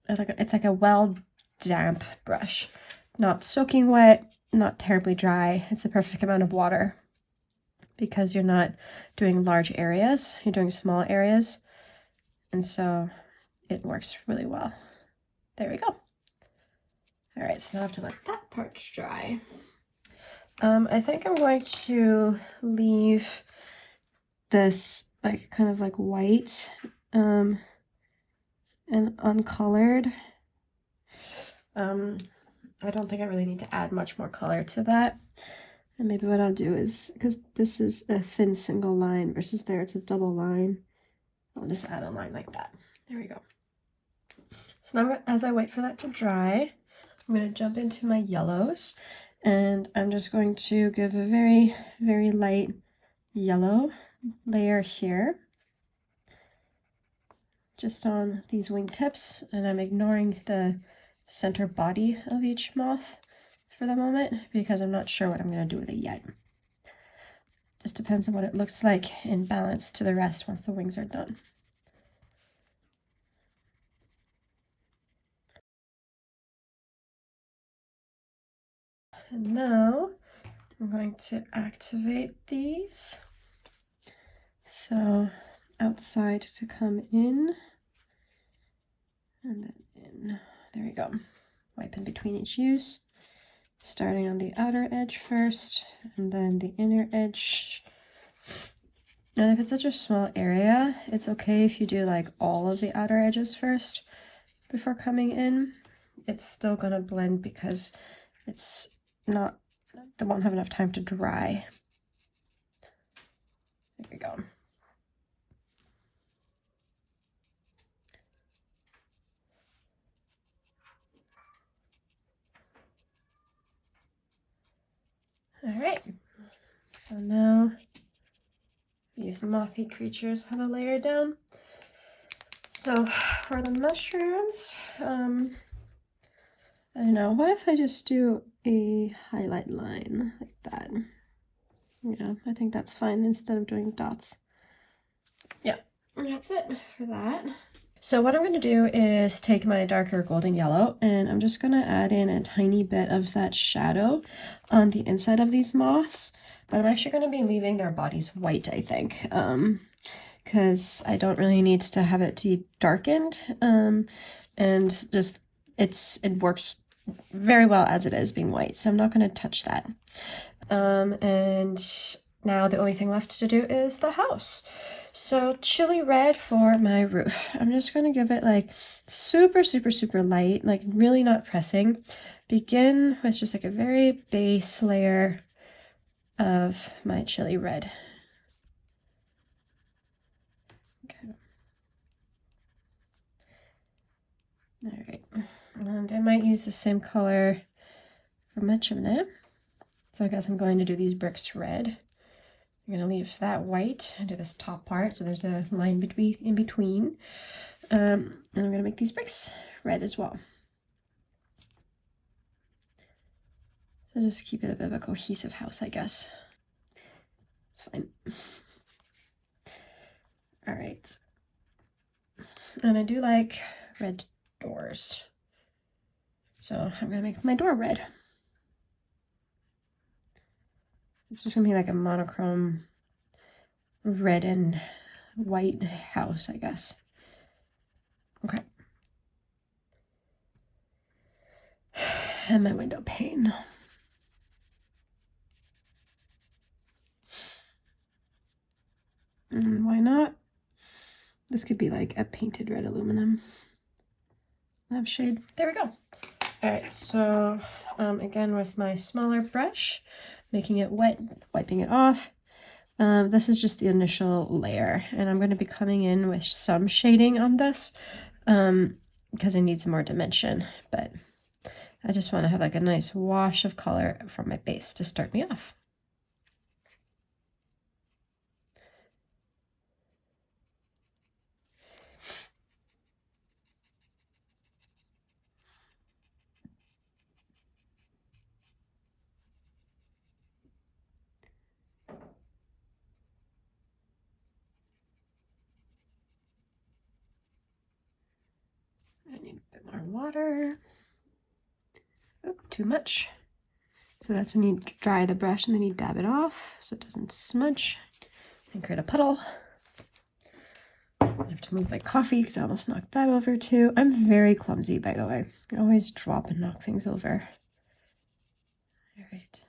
a well damp brush, not soaking wet, not terribly dry. It's the perfect amount of water because you're not doing large areas, you're doing small areas, and so it works really well. There we go. All right, so now I have to let that part dry. I think I'm going to leave this like kind of like white and uncolored. I don't think I really need to add much more color to that. And maybe what I'll do is, because this is a thin single line versus there it's a double line, I'll just add a line like that. There we go. So now as I wait for that to dry, I'm going to jump into my yellows, and I'm just going to give a very, very light yellow layer here, just on these wingtips, and I'm ignoring the center body of each moth for the moment because I'm not sure what I'm going to do with it yet. Just depends on what it looks like in balance to the rest once the wings are done. And now I'm going to activate these. So outside to come in, and then in. There we go. Wipe in between each use, starting on the outer edge first, and then the inner edge. And if it's such a small area, it's okay if you do like all of the outer edges first before coming in. It's still gonna blend because it's not, they won't have enough time to dry. There we go. All right, so now these mothy creatures have a layer down. So for the mushrooms, I don't know, what if I just do a highlight line like that? Yeah, I think that's fine instead of doing dots. Yeah, that's it for that. So what I'm going to do is take my darker golden yellow and I'm just going to add in a tiny bit of that shadow on the inside of these moths, but I'm actually going to be leaving their bodies white, I think, because I don't really need to have it to be darkened, and just it works very well as it is being white, so I'm not going to touch that. And now the only thing left to do is the house. So chili red for my roof. I'm just going to give it like super, super, super light, like really not pressing. Begin with just like a very base layer of my chili red. Okay. All right. And I might use the same color for my chimney. So I guess I'm going to do these bricks red. I'm going to leave that white and do this top part, so there's a line in between. And I'm going to make these bricks red as well. So just keep it a bit of a cohesive house, I guess. It's fine. All right. And I do like red doors. So I'm going to make my door red. It's just going to be like a monochrome red and white house, I guess. Okay. And my window pane. And why not? This could be like a painted red aluminum lampshade. There we go. All right, so again with my smaller brush, making it wet, wiping it off. This is just the initial layer, and I'm going to be coming in with some shading on this because it needs more dimension, but I just want to have like a nice wash of color from my base to start me off. I need a bit more water. Oh, too much. So that's when you dry the brush and then you dab it off so it doesn't smudge and create a puddle. I have to move my coffee because I almost knocked that over too. I'm very clumsy, by the way. I always drop and knock things over. All right.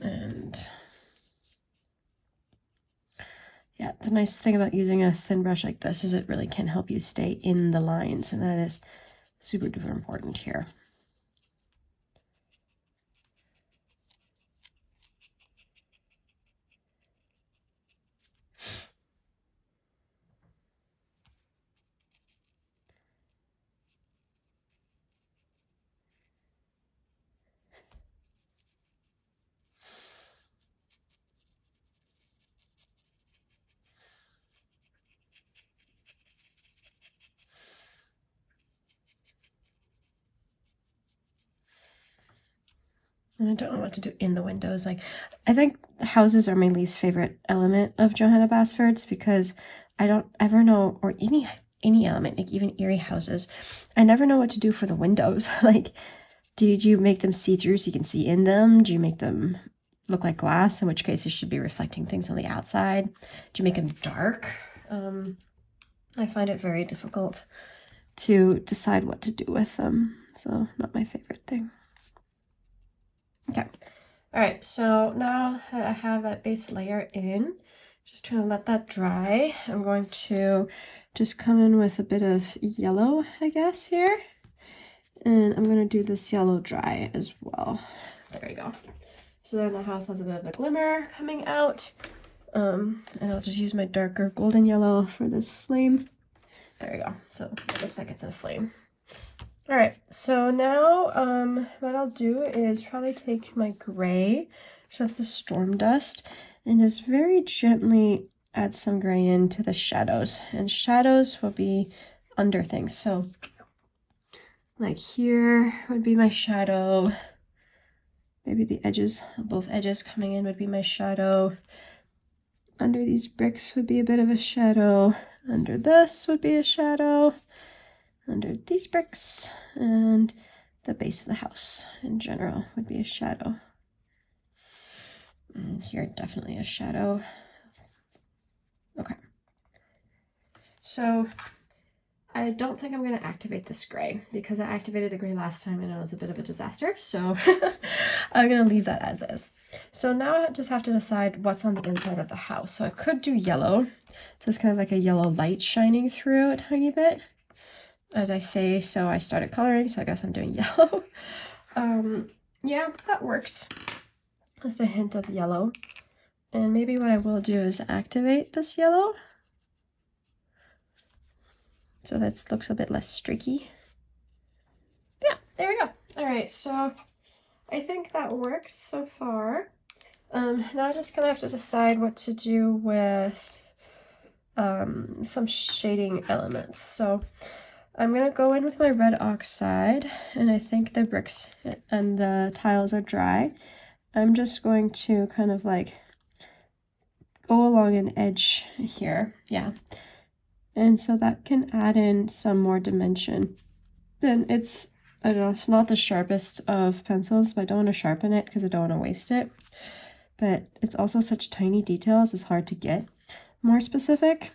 And yeah, the nice thing about using a thin brush like this is it really can help you stay in the lines, and that is super duper important here. And I don't know what to do in the windows. Like, I think houses are my least favorite element of Johanna Basford's because I don't ever know, or any element, like even eerie houses, I never know what to do for the windows. Like, do you make them see-through so you can see in them? Do you make them look like glass, in which case it should be reflecting things on the outside? Do you make them dark? I find it very difficult to decide what to do with them. So not my favorite thing. Okay. All right, so now that I have that base layer in, just trying to let that dry. I'm going to just come in with a bit of yellow, I guess, here. And I'm going to do this yellow dry as well. There we go. So then the house has a bit of a glimmer coming out. And I'll just use my darker golden yellow for this flame. There we go. So it looks like it's a flame. All right, so now what I'll do is probably take my gray, so that's the storm dust, and just very gently add some gray into the shadows. And shadows will be under things. So like here would be my shadow. Maybe the edges, both edges coming in would be my shadow. Under these bricks would be a bit of a shadow. Under this would be a shadow. Under these bricks, and the base of the house in general would be a shadow. And here, definitely a shadow. Okay. So I don't think I'm going to activate this gray because I activated the gray last time and it was a bit of a disaster. So I'm going to leave that as is. So now I just have to decide what's on the inside of the house. So I could do yellow. So it's kind of like a yellow light shining through a tiny bit. As I say, so I started coloring, so I guess I'm doing yellow. Yeah, that works. Just a hint of yellow. And maybe what I will do is activate this yellow, so that it looks a bit less streaky. Yeah, there we go. All right, so I think that works so far. Now I'm just gonna have to decide what to do with some shading elements. So I'm gonna go in with my red oxide, and I think the bricks and the tiles are dry. I'm just going to kind of like go along an edge here, yeah. And so that can add in some more dimension. Then it's, I don't know, it's not the sharpest of pencils, but I don't want to sharpen it because I don't want to waste it. But it's also such tiny details, it's hard to get more specific.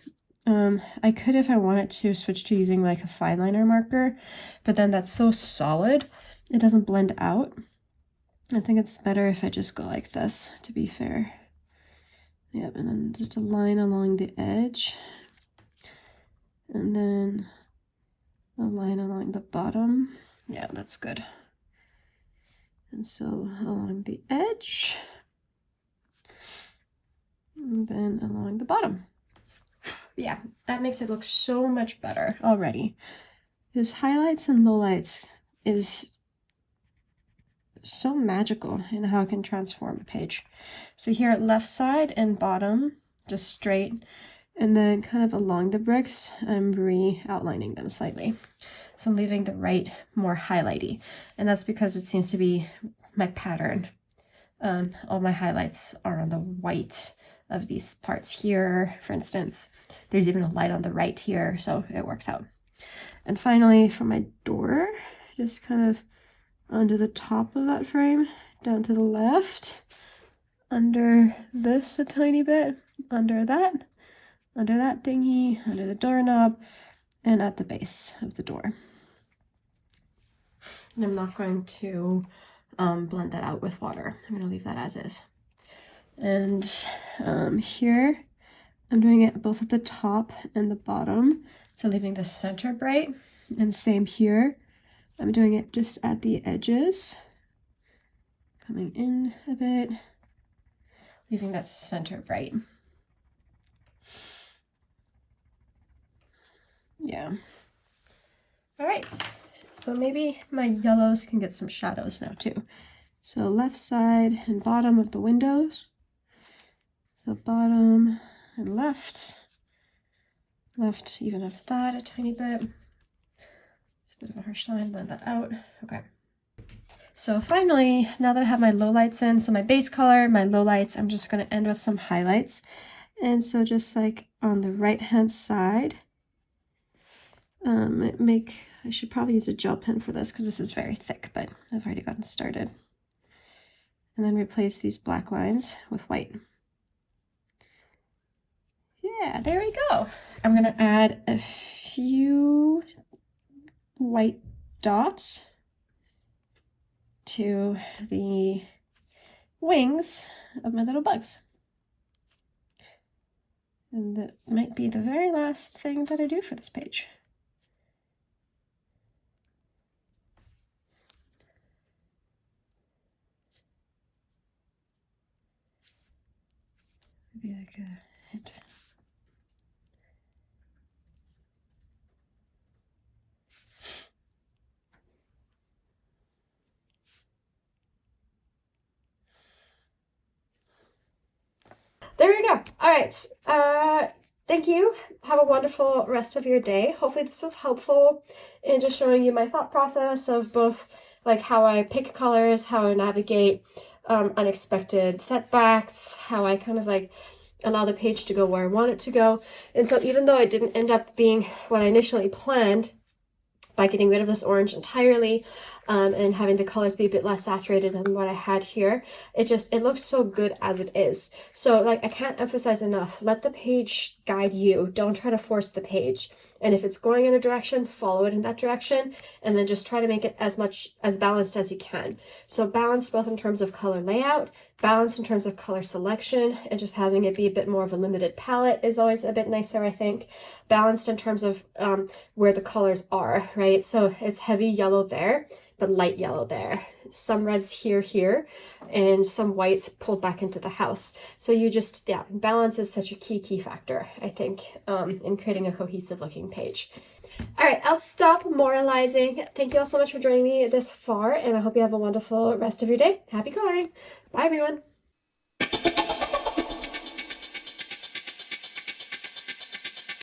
I could, if I wanted to, switch to using like a fine liner marker, but then that's so solid, it doesn't blend out. I think it's better if I just go like this, to be fair. Yep, and then just a line along the edge, and then a line along the bottom. Yeah, that's good. And so along the edge, and then along the bottom. Yeah, that makes it look so much better already. Because highlights and lowlights is so magical in how it can transform a page. So here at left side and bottom, just straight, and then kind of along the bricks, I'm re-outlining them slightly. So I'm leaving the right more highlighty, and that's because it seems to be my pattern. All my highlights are on the white of these parts here, for instance. There's even a light on the right here, so it works out. And finally, for my door, just kind of under the top of that frame, down to the left, under this a tiny bit, under that thingy, under the doorknob, and at the base of the door. And I'm not going to blend that out with water. I'm going to leave that as is. And here, I'm doing it both at the top and the bottom, so leaving the center bright, and same here. I'm doing it just at the edges, coming in a bit, leaving that center bright. Yeah. All right, so maybe my yellows can get some shadows now too. So left side and bottom of the windows. So bottom and left even of that a tiny bit. It's a bit of a harsh line, blend that out. Okay. So finally, now that I have my lowlights in, so my base color, my lowlights, I'm just going to end with some highlights. And so just like on the right hand side, I should probably use a gel pen for this because this is very thick, but I've already gotten started. And then replace these black lines with white. Yeah, there we go. I'm going to add a few white dots to the wings of my little bugs. And that might be the very last thing that I do for this page. Maybe like a hint. right. Thank you. Have a wonderful rest of your day. Hopefully this was helpful in just showing you my thought process of both like how I pick colors, how I navigate unexpected setbacks, how I kind of like allow the page to go where I want it to go. And so even though it didn't end up being what I initially planned, by getting rid of this orange entirely and having the colors be a bit less saturated than what I had here, it looks so good as it is. So like, I can't emphasize enough, let the page guide you. Don't try to force the page. And if it's going in a direction, follow it in that direction, and then just try to make it as balanced as you can. So balanced both in terms of color layout, balanced in terms of color selection, and just having it be a bit more of a limited palette is always a bit nicer, I think. Balanced in terms of where the colors are, right? So it's heavy yellow there, but light yellow there. Some reds here, and some whites pulled back into the house. So you just, yeah, balance is such a key factor, I think, in creating a cohesive looking page. All right, I'll stop moralizing. Thank you all so much for joining me this far, and I hope you have a wonderful rest of your day. Happy coloring. Bye, everyone.